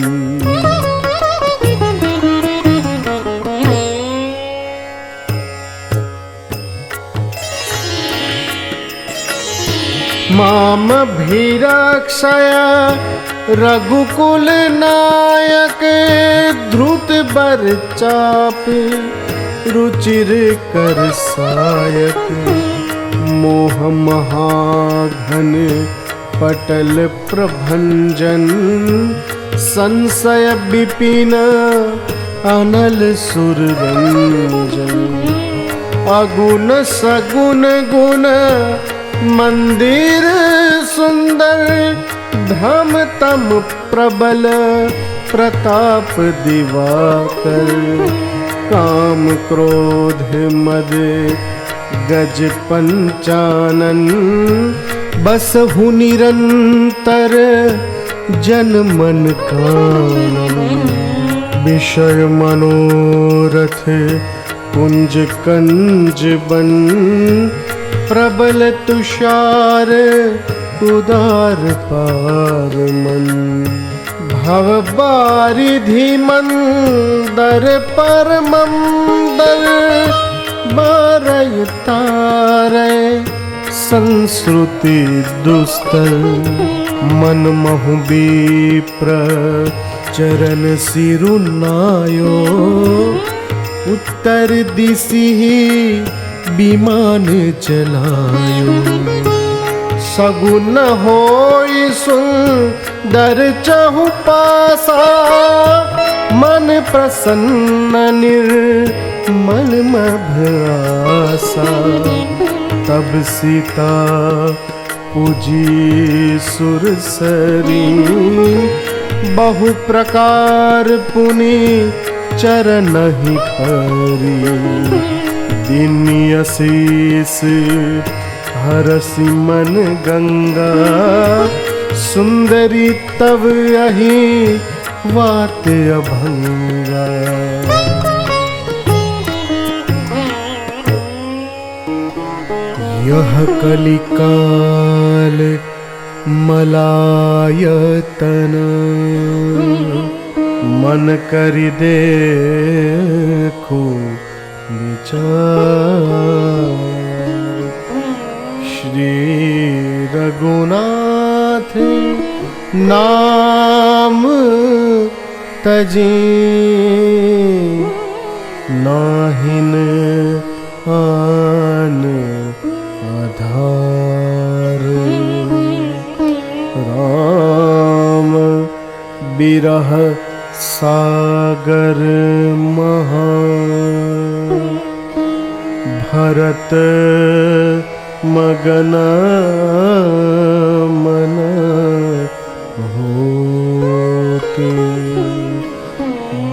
माम भीराक्षय रघुकुल नायक द्रुत बर चाप रुचिर कर सायक। मोह महाघन पटल प्रभंजन संशय विपिन अनल सुररंजन। अगुण सगुण गुण मंदिर सुंदर धम तम प्रबल प्रताप दिवाकर। काम क्रोध मद गज पंचानन बसहु निरंतर जन मन कानन। विषय मनोरथ कुंज कंज बन प्रबल तुषार उदार पार मन। भव बारिधि मंदर पर मंदर बारय तारय संस्रुति दुस्तर। मन महु विप्र चरण सिरुनायो उत्तर दिशि विमान चलायो। सगुन होई सुंदर चहुपासा मन प्रसन्न निर्मल मभ आसा। तब सीता पूजी सुरसरी बहु प्रकार पुनि चरणहि परी। दीनि असीस हरसि मन गंगा सुंदरी तब अहि वात अभंगा। यह कलिकाल मलायतन मन करि देखो विचार। श्री रघुनाथ नाम तजी नाहिन आन आधार। राम बिरह सागर महा भरत मगन मन होते।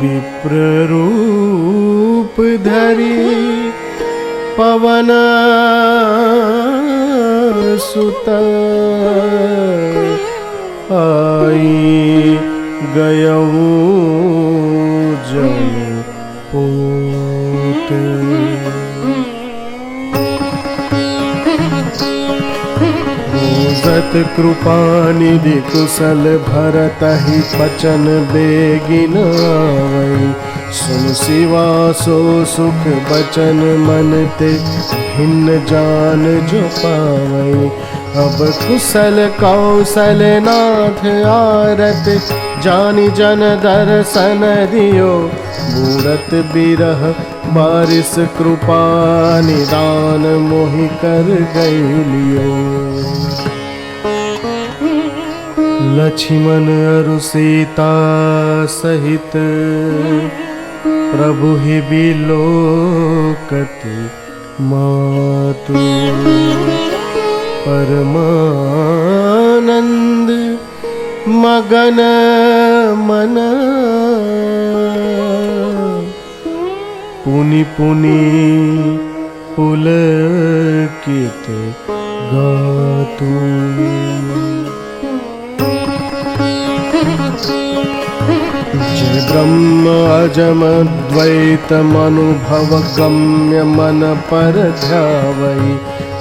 विप्र रूप धरी पवन सुत आई गयऊ जल पोत। रोजत कृपा निधि कुशल भरत ही बचन बेगिन आवै। सुन सिवा सो सुख बचन मन ते भिन्न जान जो पावै। अब कुशल कौशल नाथ आरत जानि जन दर्शन दियो। बूढ़त बिरह बारिश कृपा निदान मोहि कर गइलियो। लक्ष्मण अरु सीता सहित प्रभु ही बिलोकत मातु। परमानंद मगन मन पुनि पुनि पुलकित गातु। जय ब्रह्म अजम द्वैत मनुभव गम्य मन पर ध्यावै।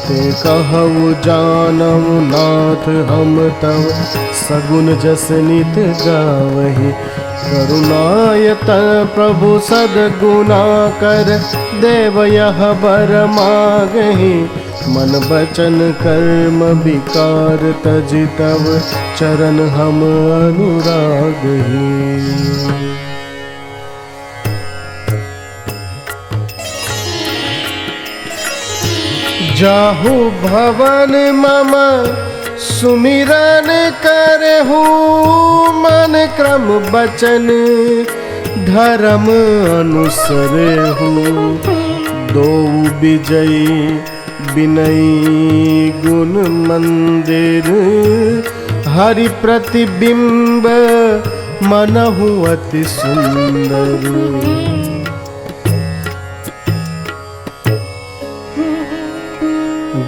ते कहु जानहु नाथ हम तव सगुन जस नित गावहि। करुणायतन प्रभु सद्गुना कर देव यह बर मागहि। मन बचन कर्म विकार तजि तव चरण हम अनुरागहि। जाहु भवन मम सुमिरन करहु। मन क्रम बचन धर्म अनुसरहु। दो विजयी बिनई गुण मंदिर। हरि प्रतिबिंब मनहु अति सुंदर।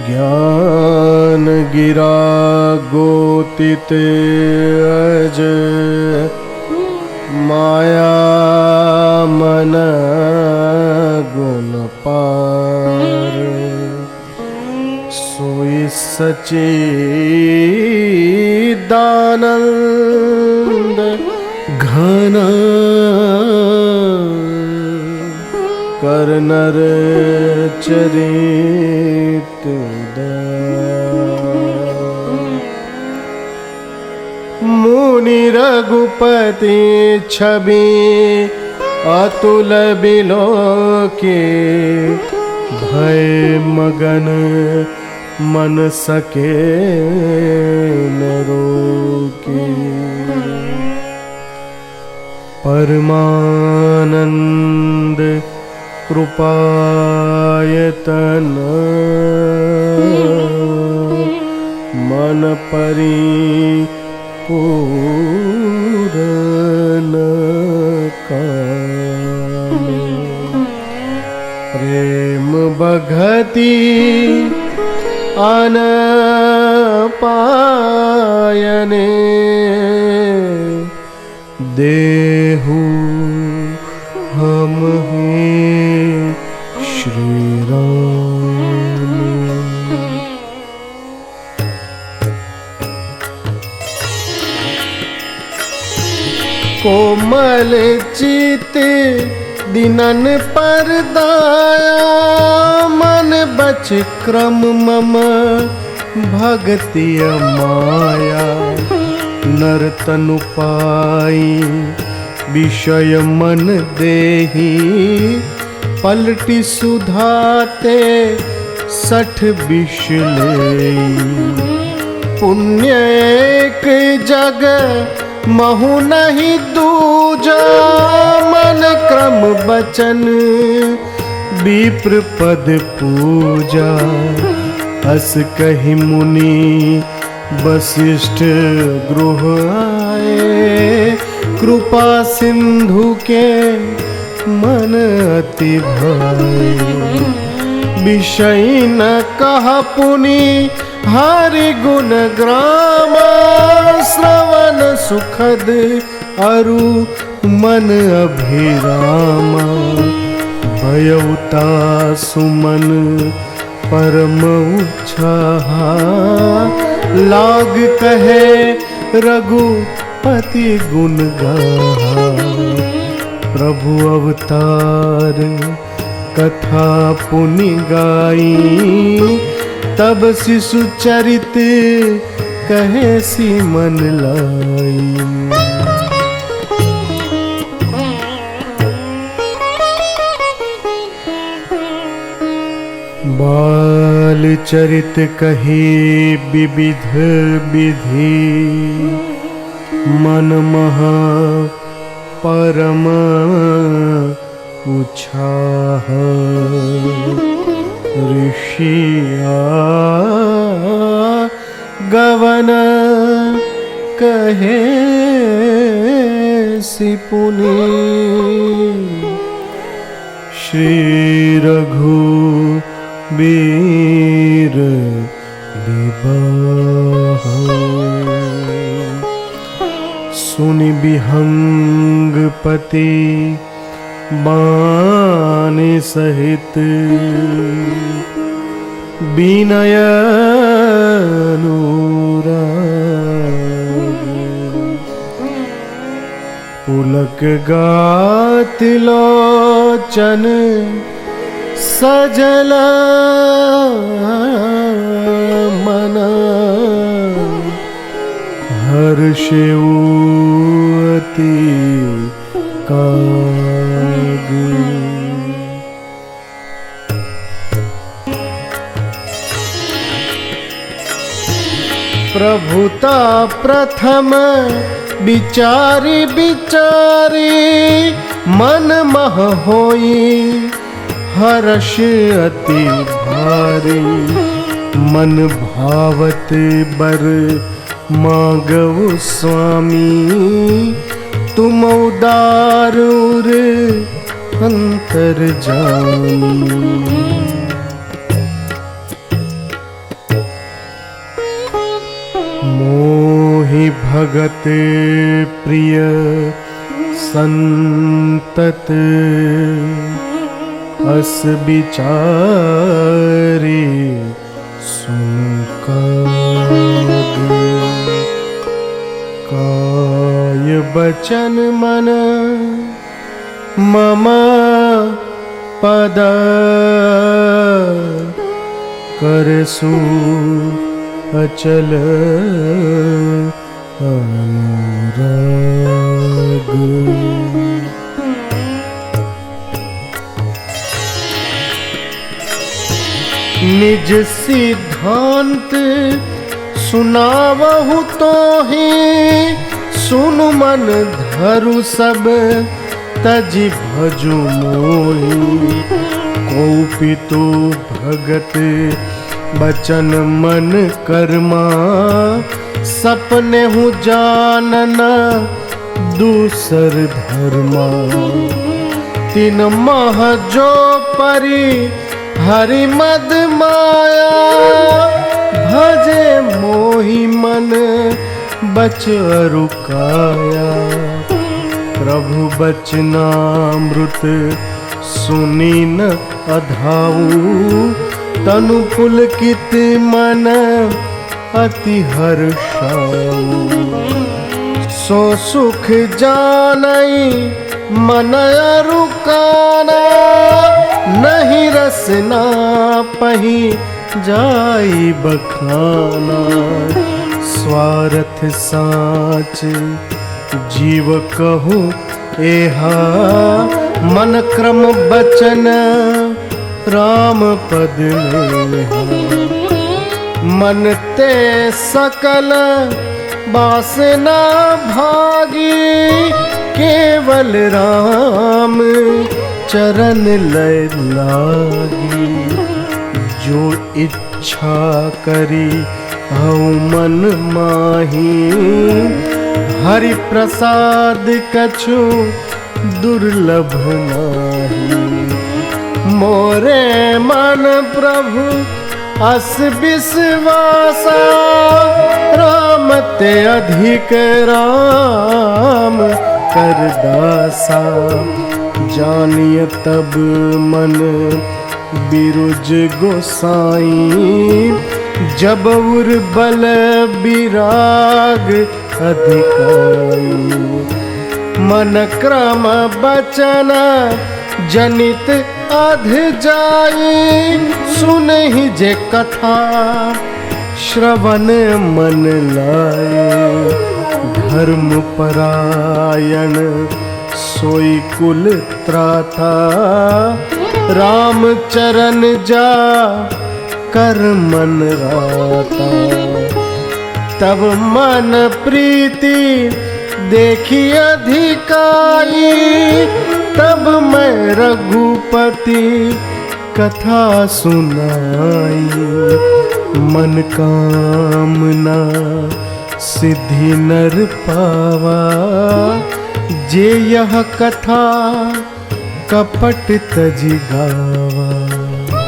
ज्ञान गिरा गोतित अज माया मन गुण पार। सोई सच्चिदानंद घन कर नर चरित मुनि रघुपति छवि अतुल बिलोके। भय मगन मन सके न रोके। परमानंद कृपायतन मन परिपूरन काम। प्रेम बघति अनपायने। देहु हम हैं श्री राम। कोमल चित दिनन पर दाया। मन बच क्रम मम भगति माया। नर तनु पाई विषय मन देही। पलटी सुधाते 60 विष लेई। पुण्य एक जग महु नहीं दूजा। मन क्रम बचन विप्र पद पूजा। हस कहि मुनि वशिष्ठ गृह आए, कृपा सिंधु के मन अति भाए। विषय न कह पुनि हरि गुण ग्राम, श्रवण सुखद अरु मन अभिराम। भयउता सुमन परम उच्छाहा, लाग कहे रघुपति गुण गाहा। प्रभु अवतार कथा पुनि गाई, तब शिशु चरित कहे सी मन लाई। बाल चरित कही विविध विधि, मन महा परम उछाह। ऋषिया गवन कहे सि पुनि, श्री रघु वीर विवाह। सुनि विहंग पति बाण सहित, विनय अनुराग। पुलक गात लोचन सजल मन, हर्षे अति काग। प्रभुता प्रथम विचारी विचारी, मन मह होई हर्ष अति भारी। मन भावत बर मांगव स्वामी, तुम उदार अंतर जानी। मोहि भगत प्रिय संतत, अस विचारी सुनकाग। काय बचन मन मम पद, करसु अचल अनुराग। निज सिद्धांत सुनावहु तोहि, सुनु मन धरु सब तजि भजु मोहि। कौपितु भगत बचन मन कर्मा, सपने हूँ जानना दूसर धर्मा। तीन माह जो परी हरि मद माया, भजे मोहि मन बच अरु काया। प्रभु बचनामृत सुनी न अधाऊ, तनु पुलकित मन अति हर्षाऊ। सो सुख जानई मन अरु काना, नहीं रसना पही जाई बखाना। स्वार्थ साच जीव कहूँ एहा, मन क्रम बचन राम पद नेहा। मन ते सकल वासना भागी, केवल राम चरण लय लागी। जो इच्छा करी हऊ मन माही, हरि प्रसाद कछु दुर्लभ नाही। मोरे मन प्रभु अस विश्वासा, राम ते अधिक राम कर दासा। जानिय तब मन बिरुज गोसाई, जब उर बल विराग अधिकाई। मन क्रम बचन जनित अध जाई, सुनहि जे कथा श्रवण मन लाए। धर्म परायण सोई कुल त्राता, राम चरण जा कर मन राता। तब मन प्रीति देखी अधिकाई, तब मैं रघुपति कथा सुनाई। मन कामना सिद्धि नर पावा, जे यह कथा कपट तज गावा।